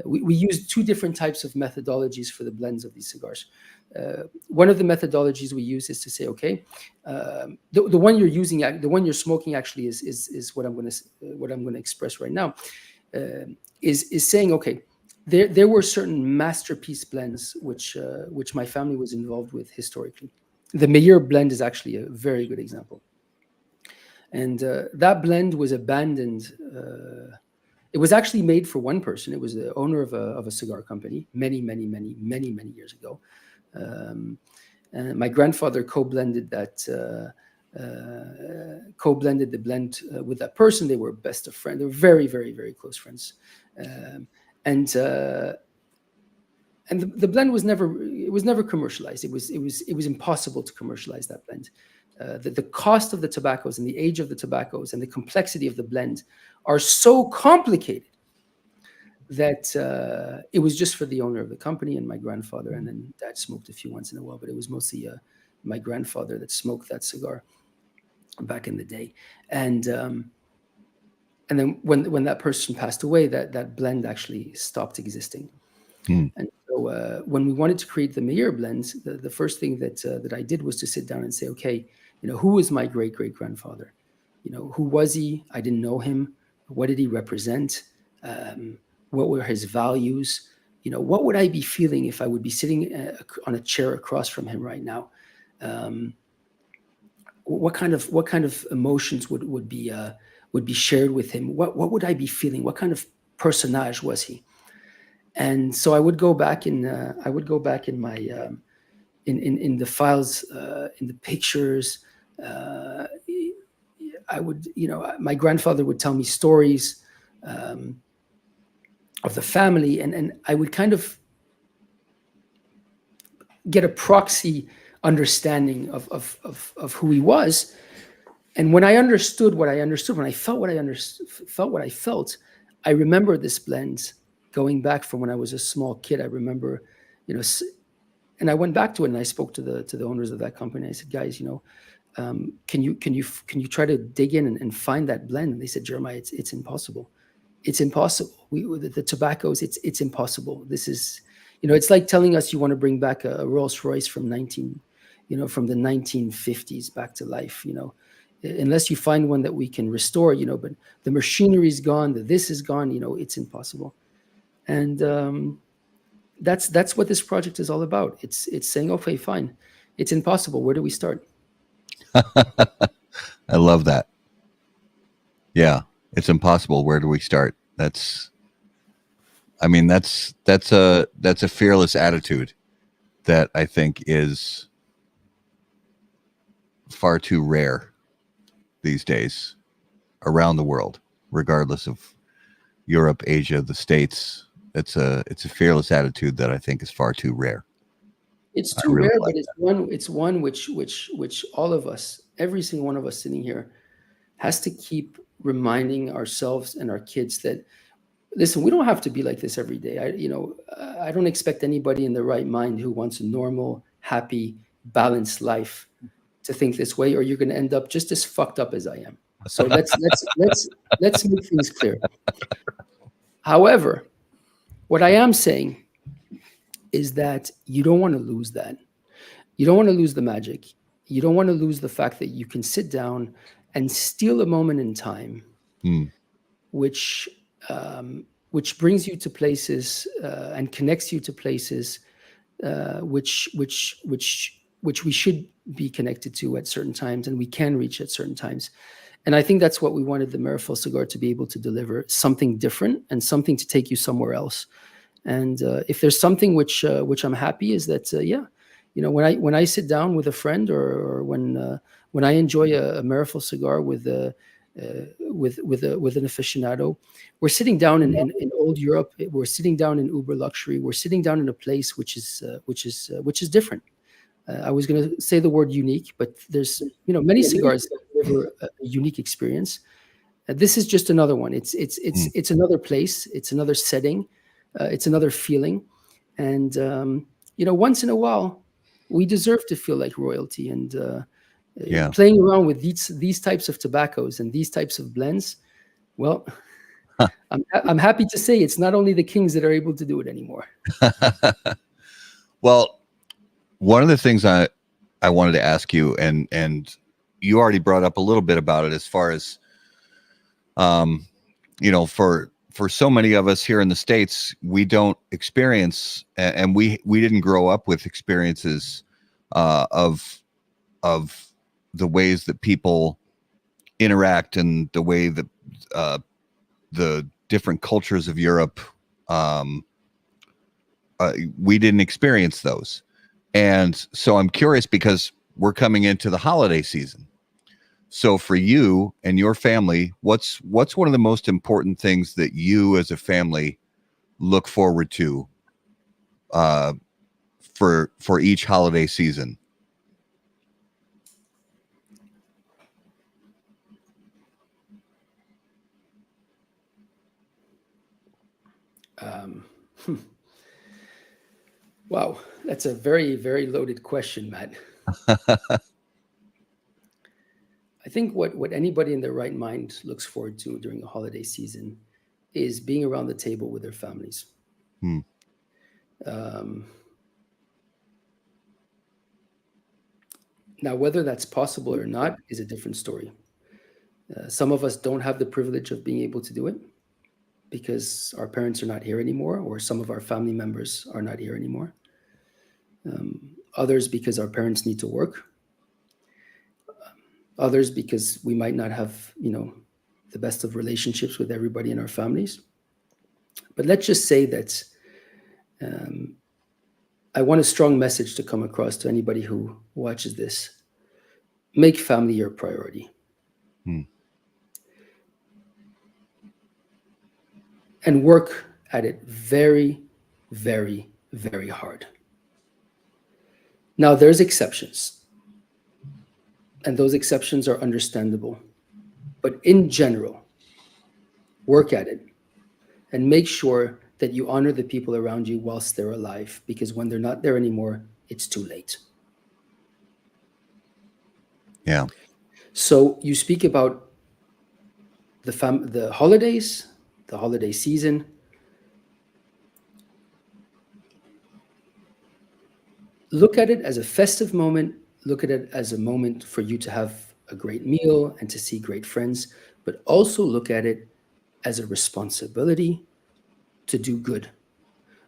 we use two different types of methodologies for the blends of these cigars. One of the methodologies we use is to say, okay, the one you're using, the one you're smoking, actually is what I'm going to express right now. Is saying, okay, there were certain masterpiece blends which my family was involved with historically. The Meyer blend is actually a very good example. And that blend was abandoned. It was actually made for one person. It was the owner of a cigar company many years ago. And my grandfather co-blended the blend with that person. They were best of friends. They were very close friends. And the blend was never commercialized. It was impossible to commercialize that blend. The cost of the tobaccos and the age of the tobaccos and the complexity of the blend are so complicated that it was just for the owner of the company and my grandfather. And then Dad smoked a few once in a while, but it was mostly my grandfather that smoked that cigar back in the day. And then when that person passed away, that blend actually stopped existing. And so when we wanted to create the Meyer blend, the first thing that I did was to sit down and say, okay, who was my great-great-grandfather? Who was he? I didn't know him. What did he represent? What were his values? What would I be feeling if I would be sitting on a chair across from him right now? What kind of emotions would be shared with him? What would I be feeling? What kind of personage was he? And so I would go back in my in the files, in the pictures. I would, my grandfather would tell me stories of the family, and I would kind of get a proxy understanding of who he was. And when I understood what I understood, when I felt what I felt, I remember this blend going back from when I was a small kid. I remember, and I went back to it and I spoke to the owners of that company. I said, guys, can you try to dig in and find that blend? And they said, Jeremiah, it's impossible. It's impossible. The tobaccos, it's impossible. This is, it's like telling us you want to bring back a Rolls Royce from the 1950s back to life, unless you find one that we can restore, but the machinery's gone, this is gone, it's impossible. And that's what this project is all about. It's saying, okay, fine, it's impossible. Where do we start? I love that. Yeah, it's impossible. Where do we start? That's a fearless attitude that I think is far too rare these days around the world, regardless of Europe, Asia, the States. It's a fearless attitude that I think is far too rare. It's too rare, but it's one which all of us, every single one of us sitting here, has to keep reminding ourselves and our kids that, listen, we don't have to be like this every day. I don't expect anybody in their right mind who wants a normal, happy, balanced life to think this way, or you're going to end up just as fucked up as I am. So let's make things clear. However, what I am saying is that you don't want to lose that. You don't want to lose the magic. You don't want to lose the fact that you can sit down and steal a moment in time, which brings you to places and connects you to places which we should be connected to at certain times, and we can reach at certain times. And I think that's what we wanted the Meerapfel cigar to be able to deliver: something different and something to take you somewhere else. And if there's something which I'm happy is that when I sit down with a friend or when I enjoy a Meerapfel cigar with an aficionado, we're sitting down in old Europe. We're sitting down in uber luxury. We're sitting down in a place which is different. I was going to say the word unique, but there's many cigars that deliver a unique experience. This is just another one. It's another place. It's another setting. It's another feeling. And once in a while, we deserve to feel like royalty. And playing around with these types of tobaccos and these types of blends, well, I'm happy to say it's not only the kings that are able to do it anymore. Well, one of the things I wanted to ask you, and you already brought up a little bit about it, as far as for for so many of us here in the States, we don't experience, and we didn't grow up with experiences of the ways that people interact and the way that the different cultures of Europe, we didn't experience those. And so I'm curious, because we're coming into the holiday season. So for you and your family, what's one of the most important things that you as a family look forward to for each holiday season? Wow, that's a very, very loaded question, Matt. I think what anybody in their right mind looks forward to during a holiday season is being around the table with their families. Now, whether that's possible or not is a different story. Some of us don't have the privilege of being able to do it because our parents are not here anymore, or some of our family members are not here anymore. Others because our parents need to work. Others because we might not have, the best of relationships with everybody in our families. But let's just say that I want a strong message to come across to anybody who watches this. Make family your priority. And work at it very, very, very hard. Now, there's exceptions. And those exceptions are understandable. But in general, work at it and make sure that you honor the people around you whilst they're alive, because when they're not there anymore, it's too late. Yeah. So you speak about the holidays, the holiday season. Look at it as a festive moment. Look at it as a moment for you to have a great meal and to see great friends, but also look at it as a responsibility to do good.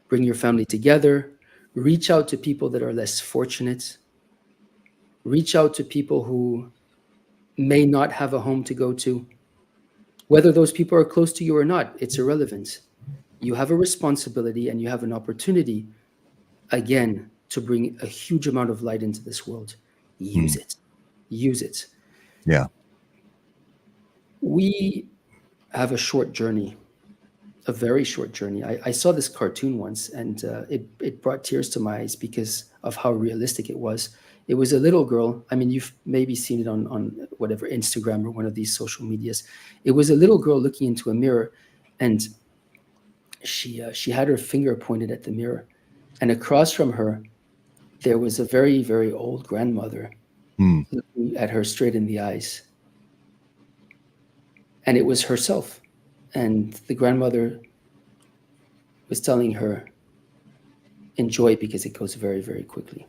Bring your family together, reach out to people that are less fortunate, reach out to people who may not have a home to go to. Whether those people are close to you or not, it's irrelevant. You have a responsibility and you have an opportunity, again, to bring a huge amount of light into this world. Use it. Use it. Yeah. We have a short journey, a very short journey. I saw this cartoon once, and it brought tears to my eyes because of how realistic it was. It was a little girl. I mean, you've maybe seen it on whatever, Instagram or one of these social medias. It was a little girl looking into a mirror, and she had her finger pointed at the mirror. And across from her, there was a very, very old grandmother looking at her straight in the eyes. And it was herself. And the grandmother was telling her, enjoy, because it goes very, very quickly.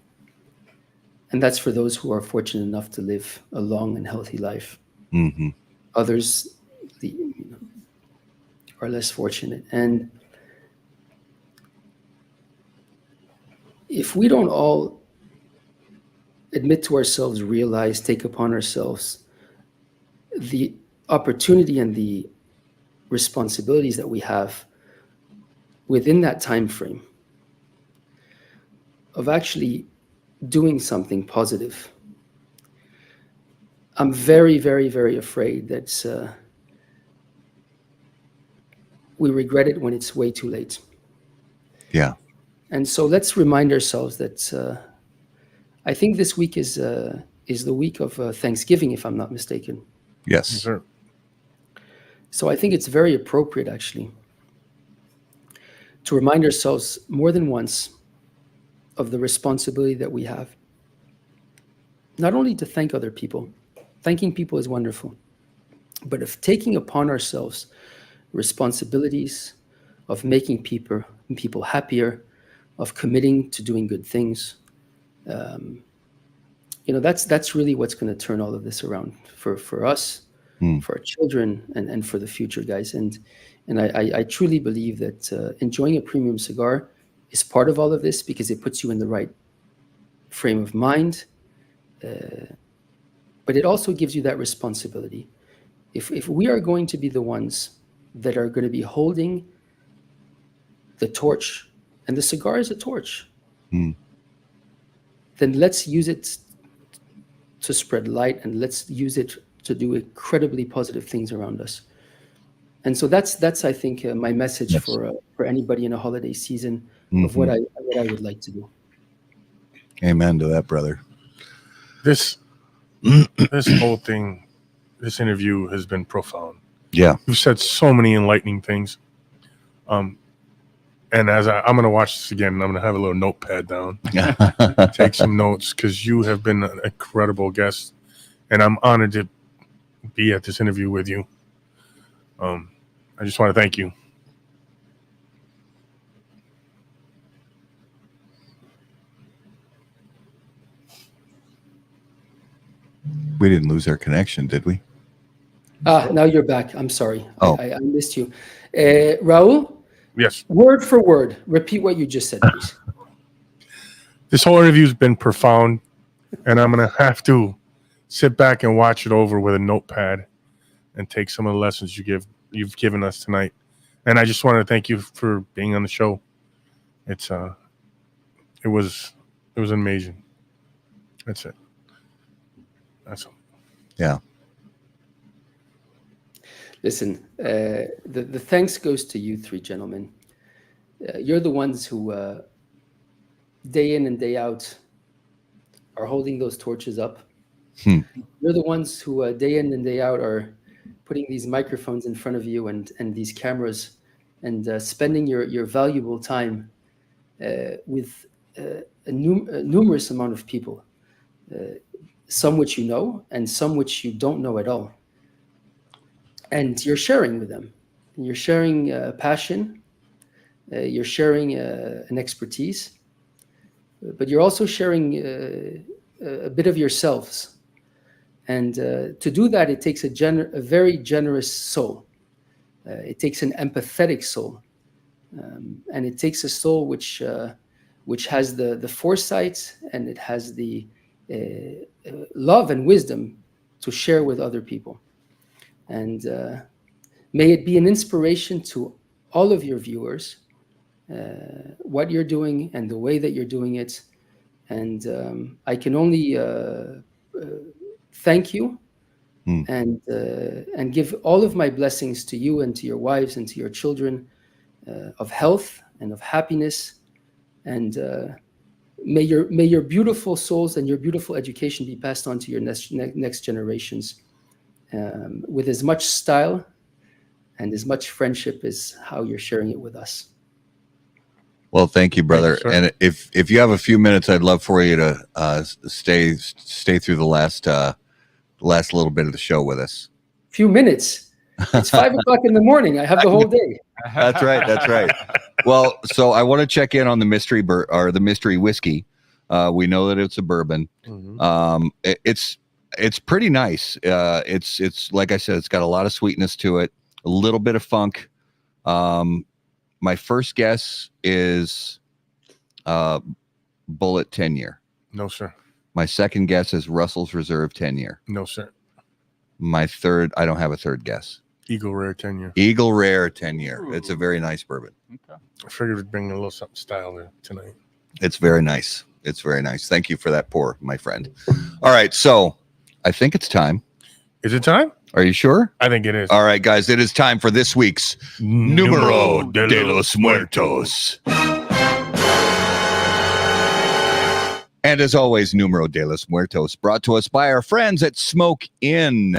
And that's for those who are fortunate enough to live a long and healthy life. Mm-hmm. Others are less fortunate. And if we don't all admit to ourselves, realize, take upon ourselves the opportunity and the responsibilities that we have within that time frame of actually doing something positive, I'm very, very, very afraid that we regret it when it's way too late. Yeah. And so let's remind ourselves that I think this week is the week of Thanksgiving, if I'm not mistaken. Yes. Yes, sir. So I think it's very appropriate, actually, to remind ourselves more than once of the responsibility that we have. Not only to thank other people, thanking people is wonderful, but of taking upon ourselves responsibilities of making people happier, of committing to doing good things. That's really what's going to turn all of this around for us, for our children, and for the future, guys. And And I truly believe that enjoying a premium cigar is part of all of this, because it puts you in the right frame of mind. But it also gives you that responsibility. If we are going to be the ones that are going to be holding the torch, and the cigar is a torch, then let's use it to spread light, and let's use it to do incredibly positive things around us. And so that's I think my message for anybody in a holiday season of what I would like to do. Amen to that, brother. This whole thing, this interview has been profound. Yeah. You've said so many enlightening things. And as I'm going to watch this again, I'm going to have a little notepad down, take some notes, because you have been an incredible guest, and I'm honored to be at this interview with you. I just want to thank you. We didn't lose our connection, did we? Now you're back. I'm sorry. Oh. I missed you. Raul? Yes. Word for word, repeat what you just said, please. This whole interview's been profound, and I'm going to have to sit back and watch it over with a notepad and take some of the lessons you've given us tonight. And I just want to thank you for being on the show. It was amazing. That's it. That's all. Yeah. Listen, the thanks goes to you three gentlemen. You're the ones who, day in and day out, are holding those torches up. You're the ones who, day in and day out, are putting these microphones in front of you and these cameras, and spending your valuable time with a numerous amount of people, some which you know and some which you don't know at all. And you're sharing with them. And you're sharing passion. You're sharing an expertise. But you're also sharing a bit of yourselves. And to do that, it takes a very generous soul. It takes an empathetic soul. And it takes a soul which has the foresight, and it has the love and wisdom to share with other people. And may it be an inspiration to all of your viewers, what you're doing and the way that you're doing it. And I can only thank you and give all of my blessings to you and to your wives and to your children, of health and of happiness. And may your beautiful souls and your beautiful education be passed on to your next generations, with as much style and as much friendship as how you're sharing it with us. Well, thank you, brother. Thanks, and if you have a few minutes, I'd love for you to stay through the last little bit of the show with us. Few minutes. It's 5 o'clock in the morning. I have the whole day. That's right. That's right. Well, so I want to check in on the mystery the mystery whiskey. We know that it's a bourbon. Mm-hmm. It's pretty nice. It's like I said, it's got a lot of sweetness to it, a little bit of funk. My first guess is Bullet 10-year. No, sir. My second guess is Russell's Reserve 10-year. No, sir. My third, I don't have a third guess. Eagle Rare 10-year. Eagle Rare 10-year. It's a very nice bourbon. Okay. I figured we'd bring a little something style there tonight. It's very nice. It's very nice. Thank you for that pour, my friend. All right, so I think it's time. Is it time? Are you sure? I think it is. All right, guys, it is time for this week's Numero de los Muertos. And as always, Numero de los Muertos, brought to us by our friends at Smoke Inn.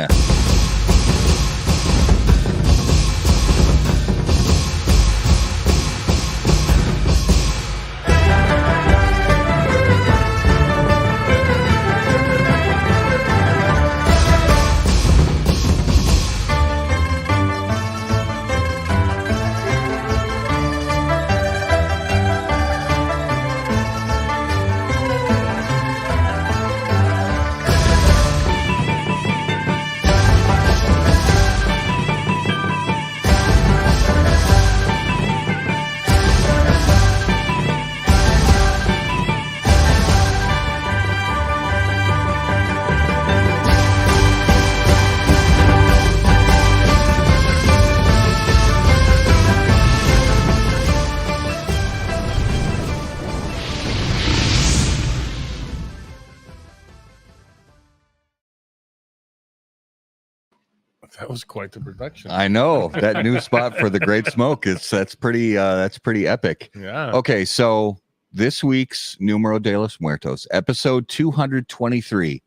That was quite the production. I know that new spot for the Great Smoke that's pretty epic. Yeah. Okay, so this week's Numero de los Muertos, episode 223.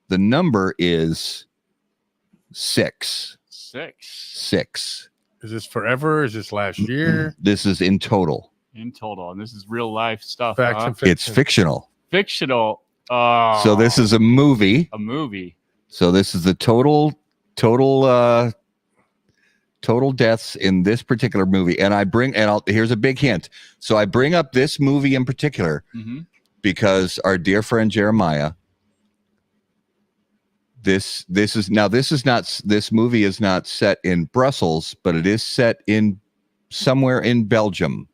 The number is 6. 6. Is this forever? Is this last year? This is in total. In total, and this is real life stuff. Facts and fiction. It's fictional. Fictional. Oh, So this is a movie. a movie. So this is the total deaths in this particular movie. And here's a big hint. So I bring up this movie in particular because our dear friend Jeremiah, this movie is not set in Brussels, but it is set in somewhere in Belgium.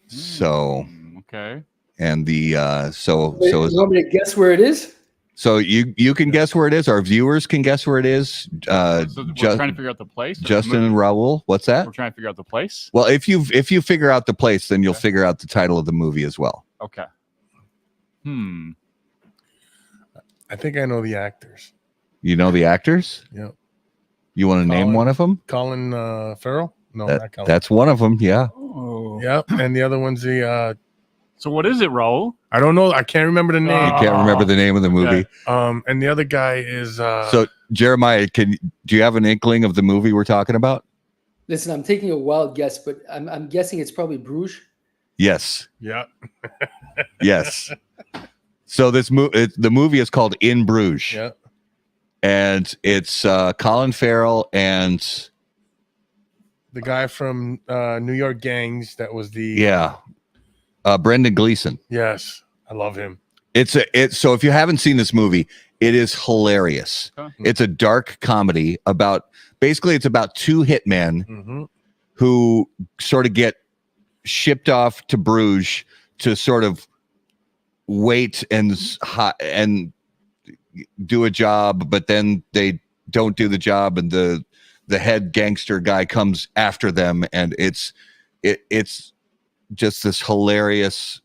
So okay. And the Wait, you want me to guess where it is? So you can guess where it is. Our viewers can guess where it is. So we're trying to figure out the place. Justin and Raul, what's that? We're trying to figure out the place. Well, if you figure out the place, then you'll figure out the title of the movie as well. Okay. I think I know the actors. You know the actors? Yeah. You want to name one of them? Colin Farrell? No, not Colin. That's one of them. Yeah. Oh. Yeah, and the other one's the. So what is it, Raul? I don't know. I can't remember the name. You can't remember the name of the movie. Okay. And the other guy is. So Jeremiah, do you have an inkling of the movie we're talking about? Listen, I'm taking a wild guess, but I'm guessing it's probably Bruges. Yes. Yeah. Yes. So the movie is called In Bruges. Yeah. And it's Colin Farrell and the guy from New York Gangs. That was the Brendan Gleeson. Yes, I love him. So if you haven't seen this movie, it is hilarious. Huh. It's a dark comedy about it's about two hitmen who sort of get shipped off to Bruges to sort of wait and do a job, but then they don't do the job, and the head gangster guy comes after them, and it's just this hilarious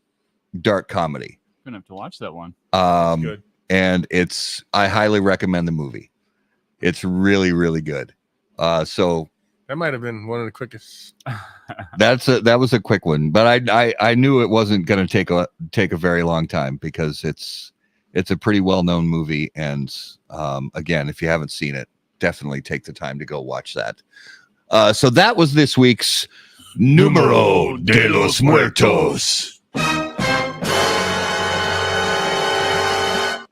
dark comedy. Gonna have to watch that one. Good. And I highly recommend the movie. It's really, really good. So that might have been one of the quickest. that was a quick one, but I knew it wasn't going to take a very long time because it's a pretty well-known movie. And again, if you haven't seen it, definitely take the time to go watch that. So that was this week's Numero de los Muertos.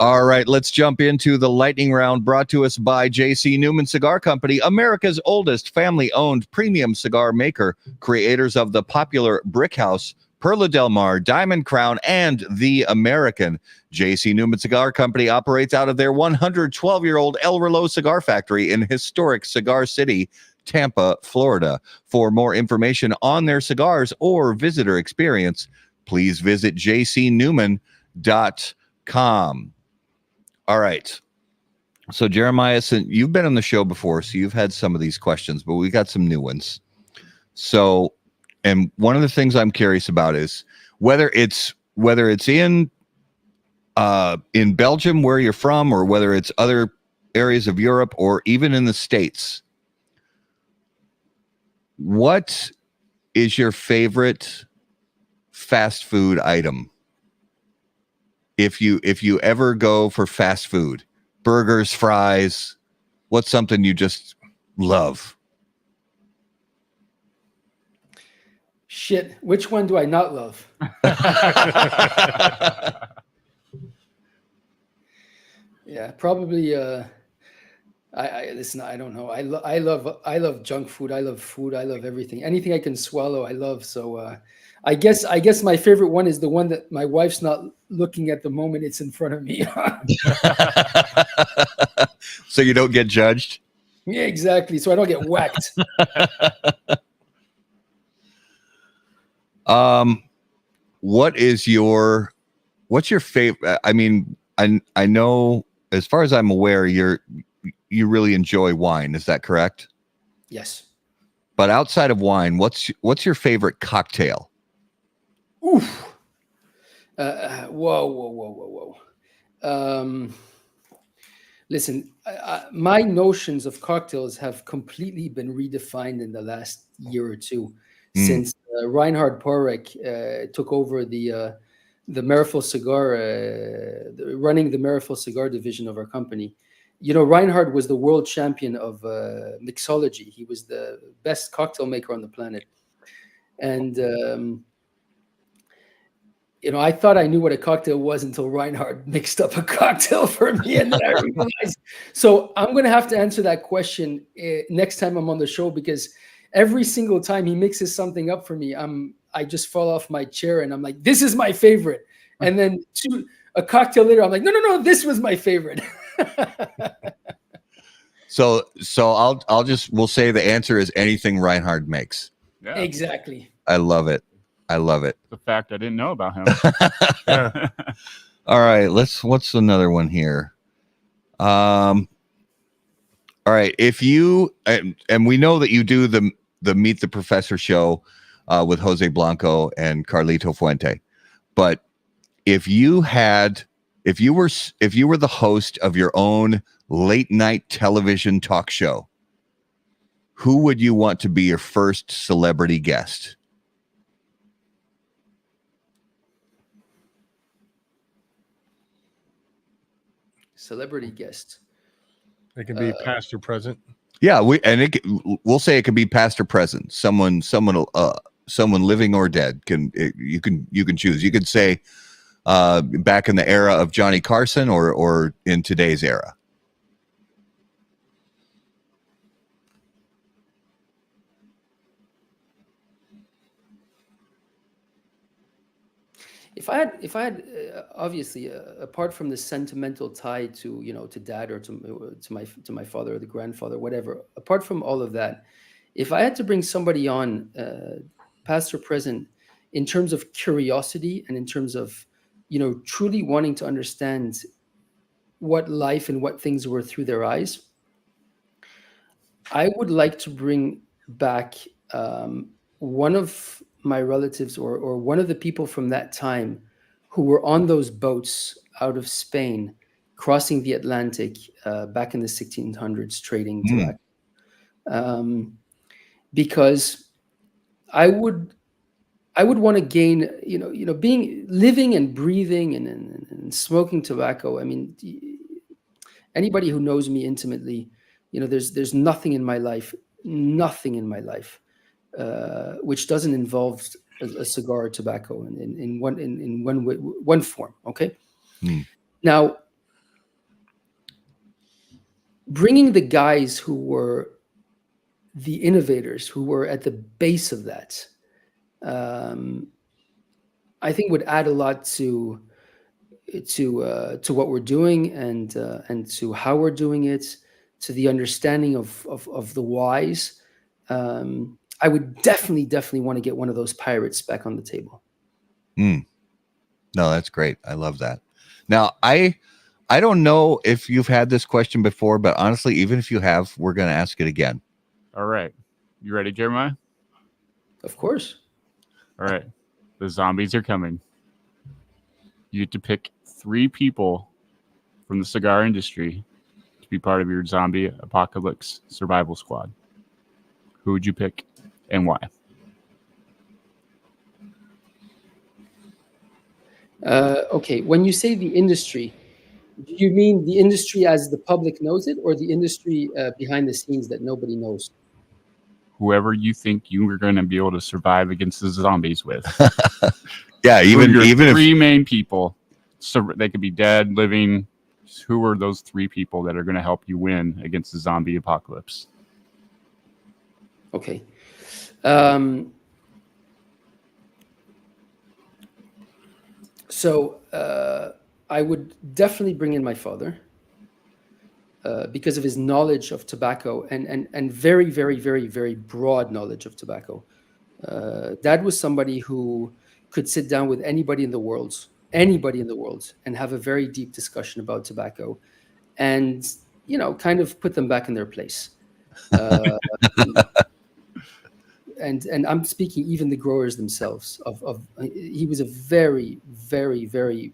All right, let's jump into the lightning round brought to us by J.C. Newman Cigar Company, America's oldest family-owned premium cigar maker, creators of the popular Brick House, Perla Del Mar, Diamond Crown, and The American. J.C. Newman Cigar Company operates out of their 112-year-old El Reloj cigar factory in historic Cigar City, Tampa, Florida. For more information on their cigars or visitor experience, please visit jcnewman.com. All right. So Jeremiah, since you've been on the show before, so you've had some of these questions, but we got some new ones. So, and one of the things I'm curious about is whether it's in Belgium where you're from, or whether it's other areas of Europe, or even in the States. What is your favorite fast food item? If you ever go for fast food, burgers, fries, what's something you just love? Shit, which one do I not love? Yeah, probably. Listen, I don't know. I love junk food. I love food. I love everything. Anything I can swallow, I love. So I guess my favorite one is the one that my wife's not looking at the moment it's in front of me. So you don't get judged? Yeah, exactly. So I don't get whacked. What's your favorite? I mean, I know, as far as I'm aware, you really enjoy wine. Is that correct? Yes. But outside of wine, what's your favorite cocktail? Oof. Whoa. Listen, my notions of cocktails have completely been redefined in the last year or two since Reinhard Porek took over the Meerapfel Cigar, running the Meerapfel Cigar division of our company. You know, Reinhard was the world champion of mixology. He was the best cocktail maker on the planet. And, you know, I thought I knew what a cocktail was until Reinhard mixed up a cocktail for me. And then I realized. So I'm going to have to answer that question next time I'm on the show, because every single time he mixes something up for me, I just fall off my chair and I'm like, this is my favorite. And then a cocktail later, I'm like, no, this was my favorite. So we'll say the answer is anything Reinhard makes. Yeah, Exactly. I love it. the fact I didn't know about him. All right, what's another one here? All right, if you and we know that you do the Meet the Professor show with Jose Blanco and Carlito Fuente, but if you were the host of your own late night television talk show, who would you want to be your first celebrity guest? Celebrity guest. It can be past or present. Yeah, we'll say it can be past or present. Someone living or dead. You can choose. You could say back in the era of Johnny Carson or in today's era. If I had obviously apart from the sentimental tie to, you know, to dad or to my father or the grandfather, whatever, apart from all of that, if I had to bring somebody on, past or present, in terms of curiosity and in terms of, you know, truly wanting to understand what life and what things were through their eyes, I would like to bring back one of my relatives or one of the people from that time who were on those boats out of Spain, crossing the Atlantic back in the 1600s, trading tobacco. Because I would want to gain, being living and breathing and smoking tobacco. I mean, anybody who knows me intimately, you know, there's nothing in my life which doesn't involve a cigar or tobacco in one form. Okay. Now, bringing the guys who were the innovators, who were at the base of that, I think would add a lot to what we're doing and to how we're doing it, to the understanding of the whys. I would definitely want to get one of those pirates back on the table. No, that's great. I love that. Now, I don't know if you've had this question before, but honestly, even if you have, we're going to ask it again. All right. You ready, Jeremiah? Of course. All right. The zombies are coming. You get to pick 3 people from the cigar industry to be part of your zombie apocalypse survival squad. Who would you pick and why? Okay. When you say the industry, do you mean the industry as the public knows it, or the industry behind the scenes that nobody knows? Whoever you think you are going to be able to survive against the zombies with. Yeah, even three main people. So they could be dead, living. Who are those 3 people that are going to help you win against the zombie apocalypse? Okay. So I would definitely bring in my father because of his knowledge of tobacco and very, very, very, very broad knowledge of tobacco. Dad was somebody who could sit down with anybody in the world, and have a very deep discussion about tobacco and, you know, kind of put them back in their place. And I'm speaking even the growers themselves. He was a very, very, very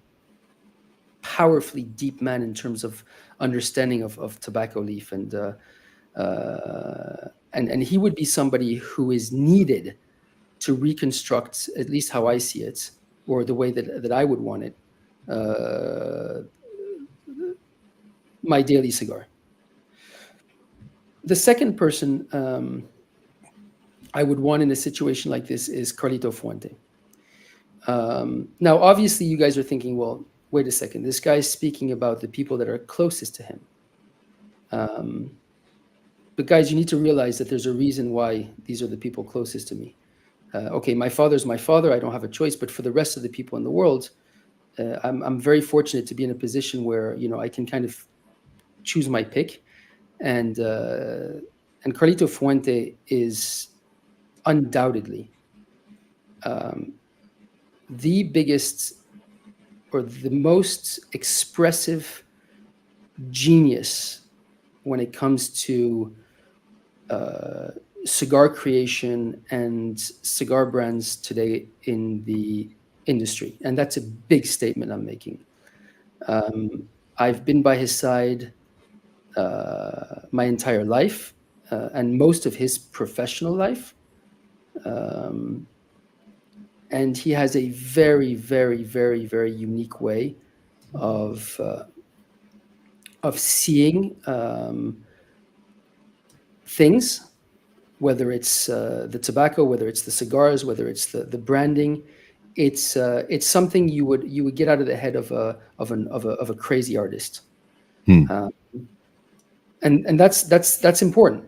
powerfully deep man in terms of understanding of tobacco leaf, and he would be somebody who is needed to reconstruct, at least how I see it, or the way that I would want it, my daily cigar. The second person I would want in a situation like this is Carlito Fuente. Now, obviously, you guys are thinking, well, wait a second, this guy's speaking about the people that are closest to him. But guys, you need to realize that there's a reason why these are the people closest to me. Okay, my father's my father, I don't have a choice, but for the rest of the people in the world, I'm very fortunate to be in a position where, you know, I can kind of choose my pick. And Carlito Fuente is undoubtedly the biggest or the most expressive genius when it comes to cigar creation and cigar brands today in the industry. And that's a big statement I'm making. I've been by his side my entire life and most of his professional life. And he has a very, very, very, very unique way of seeing things, whether it's the tobacco, whether it's the cigars, whether it's the branding. It's something you would get out of the head of a crazy artist. And that's important.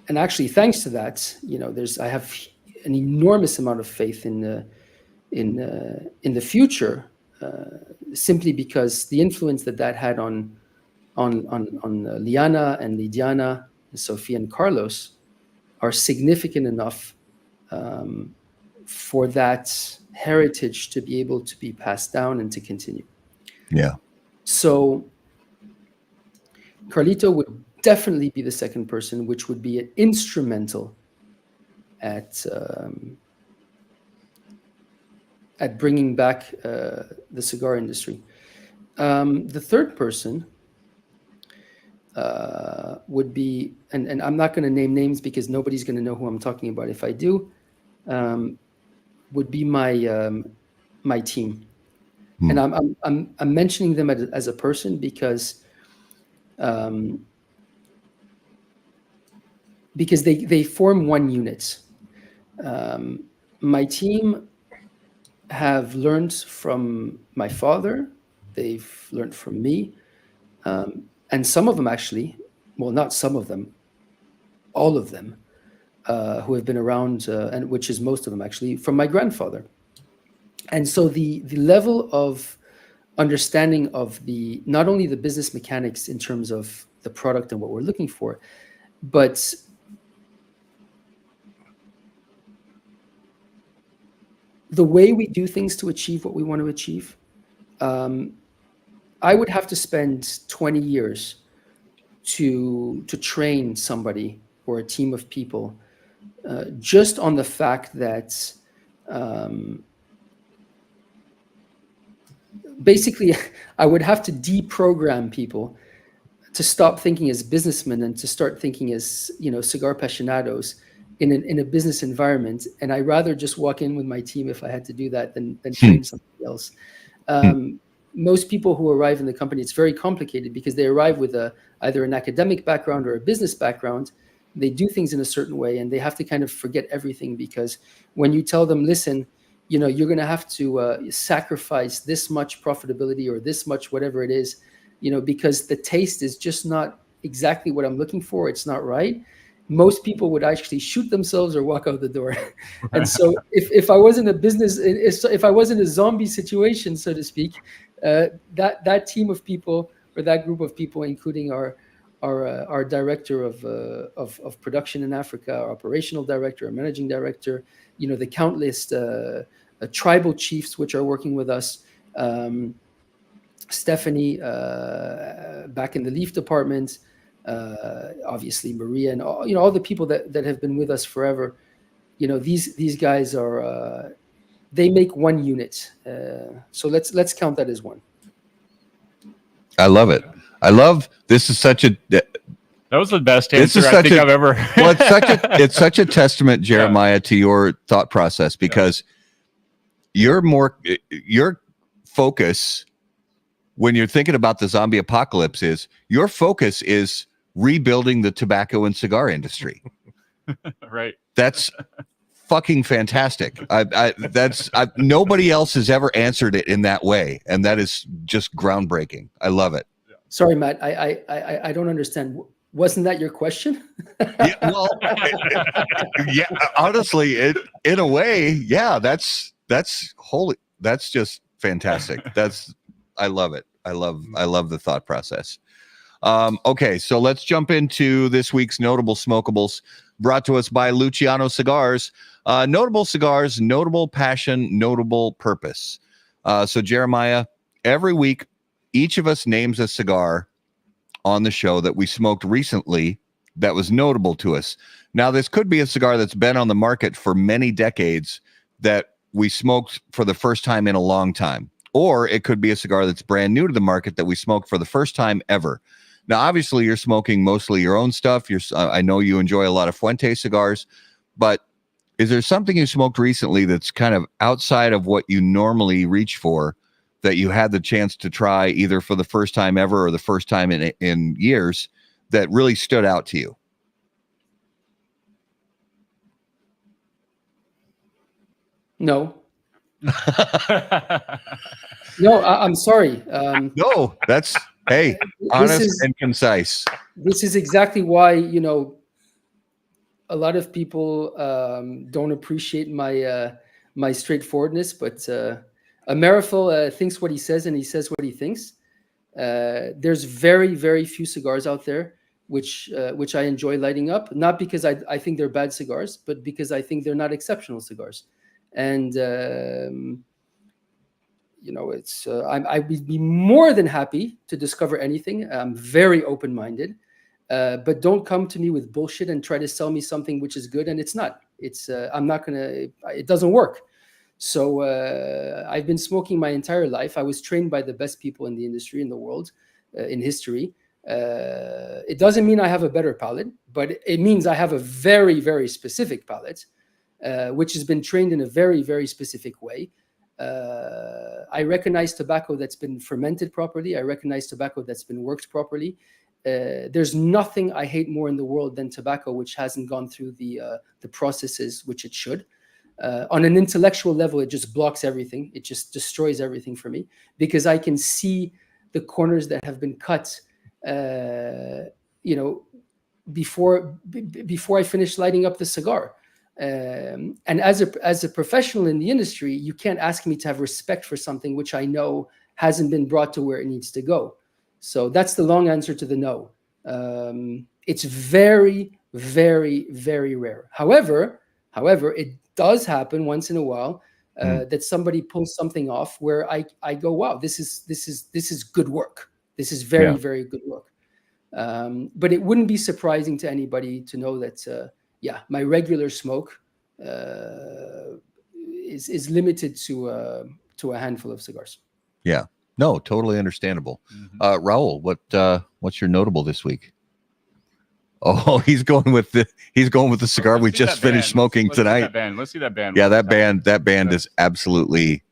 And actually, thanks to that, you know, I have an enormous amount of faith in the future, simply because the influence that had on Liana and Lidiana, and Sophia and Carlos are significant enough for that heritage to be able to be passed down and to continue. Yeah. So Carlito would definitely be the second person, which would be instrumental at bringing back the cigar industry. The third person would be, and I'm not going to name names because nobody's going to know who I'm talking about if I do, would be my team. And I'm mentioning them as a person because they form one unit. My team have learned from my father. They've learned from me. And some of them actually, well, not some of them, all of them, who have been around, and which is most of them actually, from my grandfather. And so the level of understanding of not only the business mechanics in terms of the product and what we're looking for, but the way we do things to achieve what we want to achieve. I would have to spend 20 years to train somebody or a team of people just on the fact that basically I would have to deprogram people to stop thinking as businessmen and to start thinking as, you know, cigar apasionados in a business environment. And I'd rather just walk in with my team if I had to do that than train somebody else. Most people who arrive in the company, it's very complicated because they arrive with either an academic background or a business background. They do things in a certain way and they have to kind of forget everything, because when you tell them, listen, you know, you're going to have to sacrifice this much profitability or this much whatever it is, you know, because the taste is just not exactly what I'm looking for. It's not right. Most people would actually shoot themselves or walk out the door. And so if I was in a business, if I was in a zombie situation, so to speak, that team of people or that group of people, including our director of production in Africa, our operational director, our managing director, you know, the countless tribal chiefs which are working with us, Stephanie back in the leaf department, obviously Maria, and all the people that have been with us forever. You know, these guys are they make 1 unit. So let's count that as 1. I love it. I love this. Is such a That was the best This answer is I such think a- I've ever. well, it's such a testament, Jeremiah, to your thought process, because your focus when you're thinking about the zombie apocalypse is your focus is rebuilding the tobacco and cigar industry. Right. That's fucking fantastic. Nobody else has ever answered it in that way, and that is just groundbreaking. I love it. Sorry, Matt. I don't understand. Wasn't that your question? Yeah, well, yeah. Honestly, in a way, yeah. That's holy. That's just fantastic. I love it. I love the thought process. Okay, so let's jump into this week's notable smokables, brought to us by Luciano Cigars. Notable cigars, notable passion, notable purpose. So Jeremiah, every week, each of us names a cigar on the show that we smoked recently that was notable to us. Now, this could be a cigar that's been on the market for many decades that we smoked for the first time in a long time. Or it could be a cigar that's brand new to the market that we smoked for the first time ever. Now, obviously, you're smoking mostly your own stuff. I know you enjoy a lot of Fuente cigars, but is there something you smoked recently that's kind of outside of what you normally reach for that you had the chance to try either for the first time ever or the first time in years that really stood out to you? No. No, I'm sorry. No, that's, hey, honest and concise. This is exactly why, a lot of people don't appreciate my straightforwardness, but a Meerapfel thinks what he says and he says what he thinks. There's very, very few cigars out there which I enjoy lighting up, not because I think they're bad cigars, but because I think they're not exceptional cigars. And I would be more than happy to discover anything. I'm very open-minded, but don't come to me with bullshit and try to sell me something which is good and it's not. I'm not gonna. It doesn't work. So I've been smoking my entire life. I was trained by the best people in the industry, in the world, in history. It doesn't mean I have a better palate, but it means I have a very, very specific palate, which has been trained in a very, very specific way. I recognize tobacco that's been fermented properly. I recognize tobacco that's been worked properly. There's nothing I hate more in the world than tobacco which hasn't gone through the processes which it should. On an intellectual level, it just blocks everything. It just destroys everything for me because I can see the corners that have been cut, before I finish lighting up the cigar. And as a professional in the industry, you can't ask me to have respect for something which I know hasn't been brought to where it needs to go. So that's the long answer to the no. It's very, very, very rare. However, it does happen once in a while that somebody pulls something off where I go, wow, this is good work. This is very, very good work. But it wouldn't be surprising to anybody to know that, my regular smoke is limited to a handful of cigars. Yeah, no, totally understandable. Mm-hmm. Raul, what's your notable this week? Oh, he's going with the cigar we just finished smoking tonight. Let's see that band. Yeah, that band is absolutely.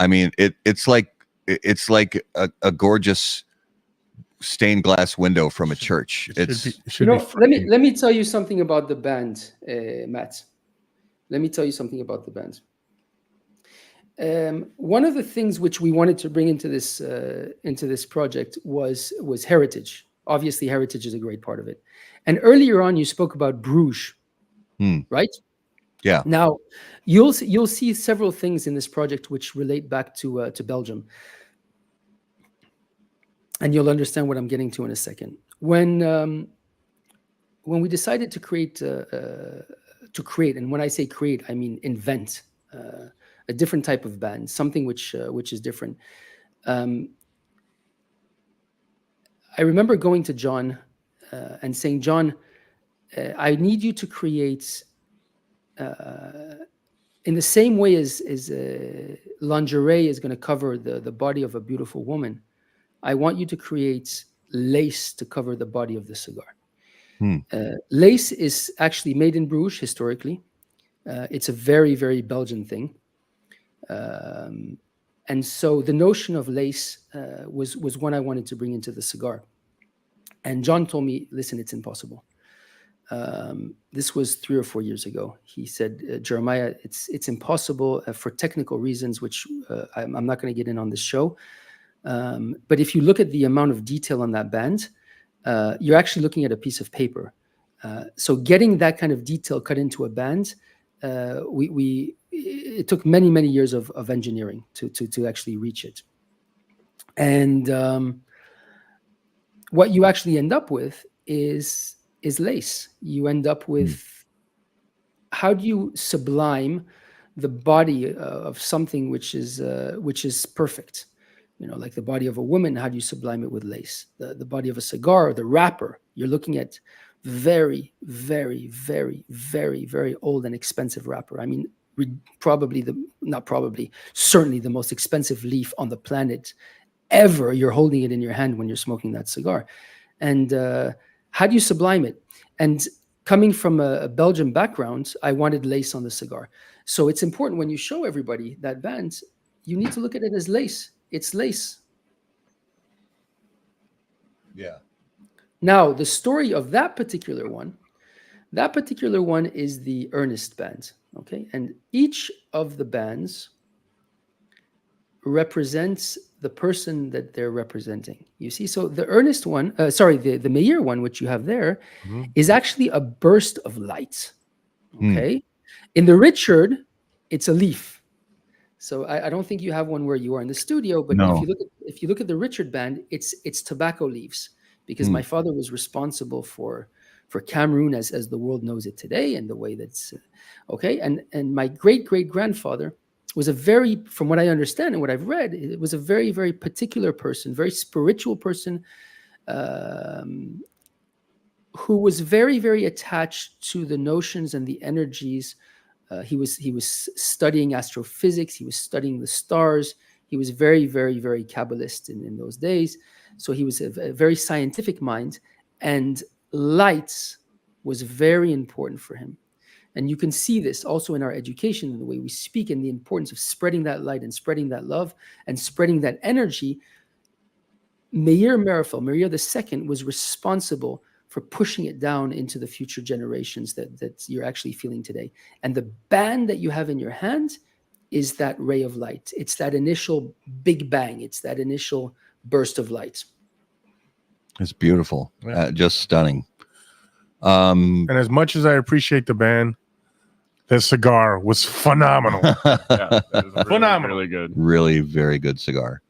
I mean, it's like a gorgeous stained glass window from a church. Let me tell you something about the band, Matt. Let me tell you something about the band. One of the things which we wanted to bring into this project was heritage. Obviously, heritage is a great part of it. And earlier on, you spoke about Bruges, right? Yeah. Now, you'll see several things in this project which relate back to Belgium. And you'll understand what I'm getting to in a second. When we decided to create, and when I say create, I mean invent a different type of band, something which is different. I remember going to John and saying, John, I need you to create in the same way as lingerie is going to cover the body of a beautiful woman, I want you to create lace to cover the body of the cigar. Lace is actually made in Bruges historically. It's a very, very Belgian thing. And so the notion of lace was one I wanted to bring into the cigar. And John told me, listen, it's impossible. This was 3 or 4 years ago. He said, Jeremiah, it's impossible for technical reasons, which I'm not going to get in on this show. But if you look at the amount of detail on that band, you're actually looking at a piece of paper. So getting that kind of detail cut into a band, it took many, many years of engineering to actually reach it. And what you actually end up with is lace. You end up with, how do you sublime the body of something which is perfect? You know, like the body of a woman, how do you sublime it with lace? The body of a cigar, the wrapper, you're looking at very, very, very, very, very old and expensive wrapper. I mean, certainly the most expensive leaf on the planet ever. You're holding it in your hand when you're smoking that cigar. And how do you sublime it? And coming from a Belgian background, I wanted lace on the cigar. So it's important when you show everybody that band, you need to look at it as lace. It's lace. Yeah. Now, the story of that particular one is the Earnest band, okay? And each of the bands represents the person that they're representing. You see, so the Earnest one, the Meyer one, which you have there, is actually a burst of light, okay? In the Richard, it's a leaf. So I don't think you have one where you are in the studio, but No. if you look at the Richard band, it's tobacco leaves, because my father was responsible for Cameroon as the world knows it today, and the way that's okay. And my great-great-grandfather was from what I understand and what I've read, it was a very, very particular person, very spiritual person, who was very, very attached to the notions and the energies. He was studying astrophysics. He was studying the stars. He was very, very, very Kabbalist in those days. So he was a very scientific mind, and light was very important for him. And you can see this also in our education, in the way we speak, and the importance of spreading that light and spreading that love and spreading that energy. Meyer Meerapfel, Meyer II, was responsible for pushing it down into the future generations that you're actually feeling today. And the band that you have in your hand is that ray of light. It's that initial big bang. It's that initial burst of light. It's beautiful. Yeah. Just stunning. And as much as I appreciate the band, the cigar was phenomenal. Yeah, that is really, Phenomenal. really good. Really very good cigar.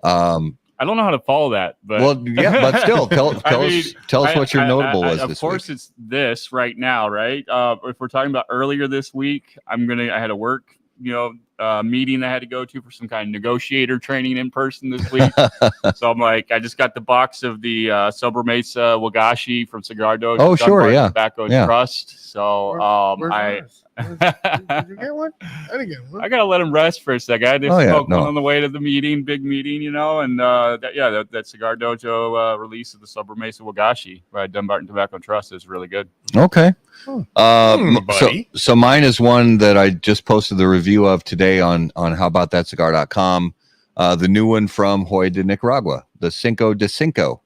I don't know how to follow that, but Well, yeah, but still, tell us what your notable was of this course, week. it's this right now, right? If we're talking about earlier this week, I had a work, meeting I had to go to for some kind of negotiator training in person this week. So I'm like, I just got the box of the Sobremesa Wagashi from Cigar Dojo. Oh, sure, Dunbar yeah. Tobacco Yeah. Trust. So Did you get one? I didn't get one. I gotta let him rest for a second. I just smoked one on the way to the big meeting, and that Cigar Dojo release of the Sobremesa Wagashi by Dunbarton Tobacco Trust is really good. Okay. Buddy. So mine is one that I just posted the review of today on howaboutthatcigar.com. The new one from Hoy de Nicaragua, the Cinco de Cinco.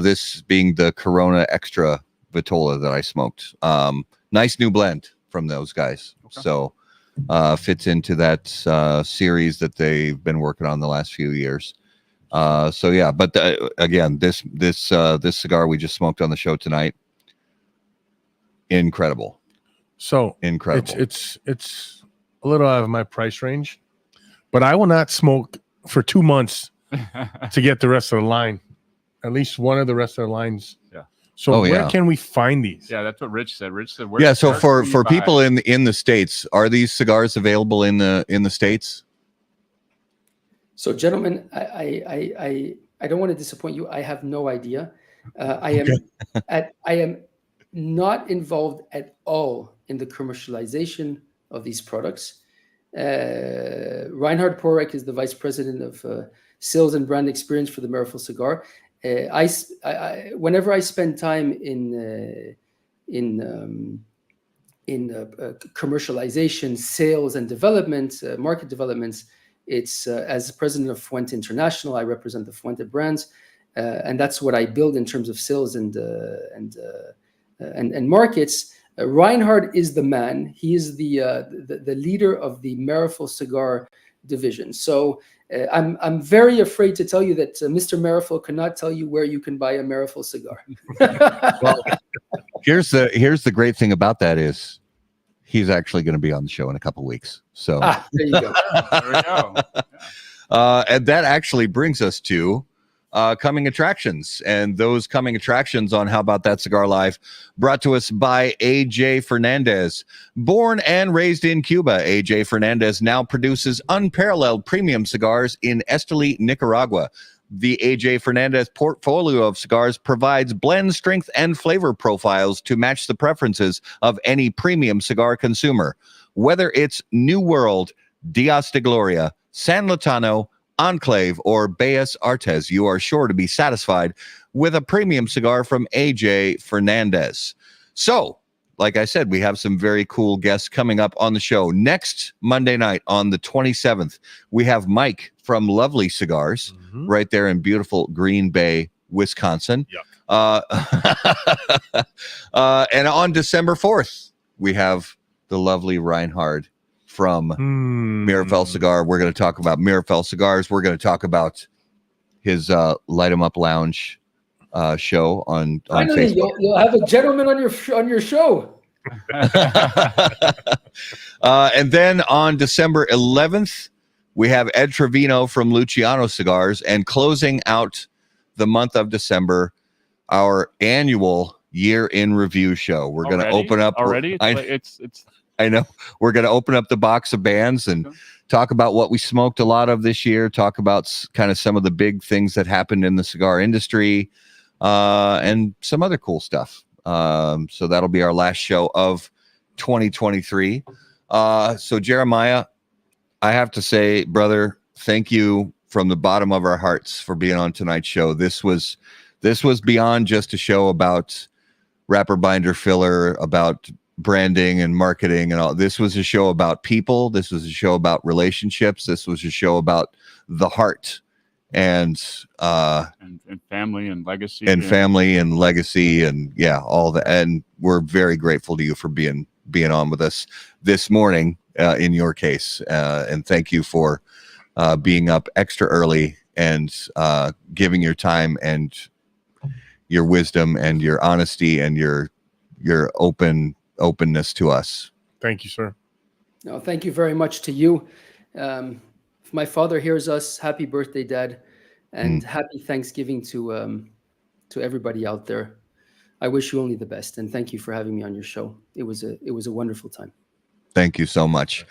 This being the Corona Extra Vitola that I smoked. Nice new blend from those guys. Okay. So fits into that series that they've been working on the last few years. So yeah, but again, this cigar we just smoked on the show tonight, incredible. So incredible. It's a little out of my price range, but I will not smoke for 2 months to get the rest of the line. At least one of the rest of the lines. Yeah. So where can we find these? Yeah, that's what Rich said. Rich said, so for people in the States, are these cigars available in the States? So, gentlemen, I don't want to disappoint you. I have no idea. I am not involved at all in the commercialization these products. Reinhard Porek is the vice president of sales and brand experience for the Meerapfel cigar. Whenever I spend time in commercialization, sales, and development, market developments, it's as president of Fuente International, I represent the Fuente brands, and that's what I build in terms of sales and markets. Reinhard is the man. He is the leader of the Meerapfel cigar division. So I'm very afraid to tell you that Mr. Meerapfel cannot tell you where you can buy a Meerapfel cigar. Well, here's the great thing about that is he's actually going to be on the show in a couple weeks. So there you go. There we go. and that actually brings us to coming attractions, and those coming attractions on How About That Cigar Live brought to us by AJ Fernandez. Born and raised in Cuba, AJ Fernandez now produces unparalleled premium cigars in Esteli, Nicaragua. The AJ Fernandez portfolio of cigars provides blend strength and flavor profiles to match the preferences of any premium cigar consumer. Whether it's New World, Dias de Gloria, San Lotano, Enclave, or Bellas Artes, you are sure to be satisfied with a premium cigar from AJ Fernandez. So, like I said, we have some very cool guests coming up on the show. Next Monday night on the 27th, we have Mike from Lovely Cigars right there in beautiful Green Bay, Wisconsin. And on December 4th, we have the lovely Reinhard from Meerapfel Cigar. We're going to talk about Meerapfel Cigars. We're going to talk about his Light 'em Up Lounge show on Finally, Facebook. you'll have a gentleman on your show. And then on December 11th, we have Ed Trevino from Luciano Cigars, and closing out the month of December, our annual year in review show. We're going to open up already. I know. We're going to open up the box of bands and talk about what we smoked a lot of this year, talk about kind of some of the big things that happened in the cigar industry, and some other cool stuff. So that'll be our last show of 2023. So Jeremiah, I have to say, brother, thank you from the bottom of our hearts for being on tonight's show. This was beyond just a show about wrapper binder filler, about branding and marketing and all. This was a show about people. This was a show about relationships. This was a show about the heart and family and legacy and yeah, all that. And we're very grateful to you for being on with us this morning in your case. And thank you for being up extra early and giving your time and your wisdom and your honesty and your openness to us. Thank you, sir. No, thank you very much to you. If my father hears us, happy birthday, Dad, and happy Thanksgiving to everybody out there. I wish you only the best, and thank you for having me on your show. It was a wonderful time. Thank you so much.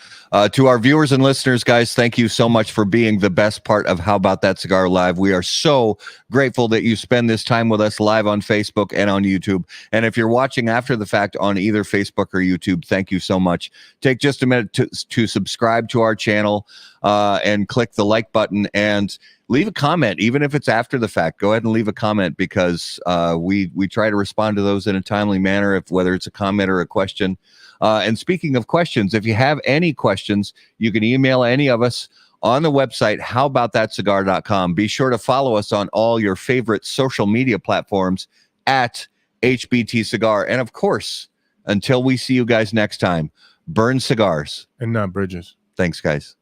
To our viewers and listeners, guys, thank you so much for being the best part of How About That Cigar Live. We are so grateful that you spend this time with us live on Facebook and on YouTube. And if you're watching after the fact on either Facebook or YouTube, thank you so much. Take just a minute to subscribe to our channel and click the like button and leave a comment, even if it's after the fact. Go ahead and leave a comment because we try to respond to those in a timely manner, whether it's a comment or a question. And speaking of questions, if you have any questions, you can email any of us on the website, howaboutthatcigar.com. Be sure to follow us on all your favorite social media platforms at HBT Cigar. And of course, until we see you guys next time, burn cigars. And not bridges. Thanks, guys.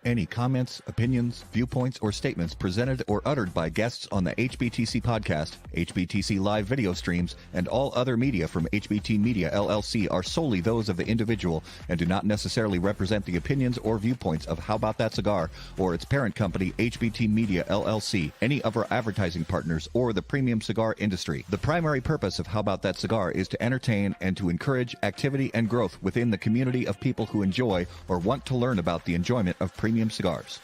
any comments, opinions, viewpoints, or statements presented or uttered by guests on the HBTC podcast, HBTC live video streams, and all other media from HBT Media LLC are solely those of the individual and do not necessarily represent the opinions or viewpoints of How About That Cigar or its parent company, HBT Media LLC, any of our advertising partners, or the premium cigar industry. The primary purpose of How About That Cigar is to entertain and to encourage activity and growth within the community of people who enjoy or want to learn about the enjoyment of premium cigars.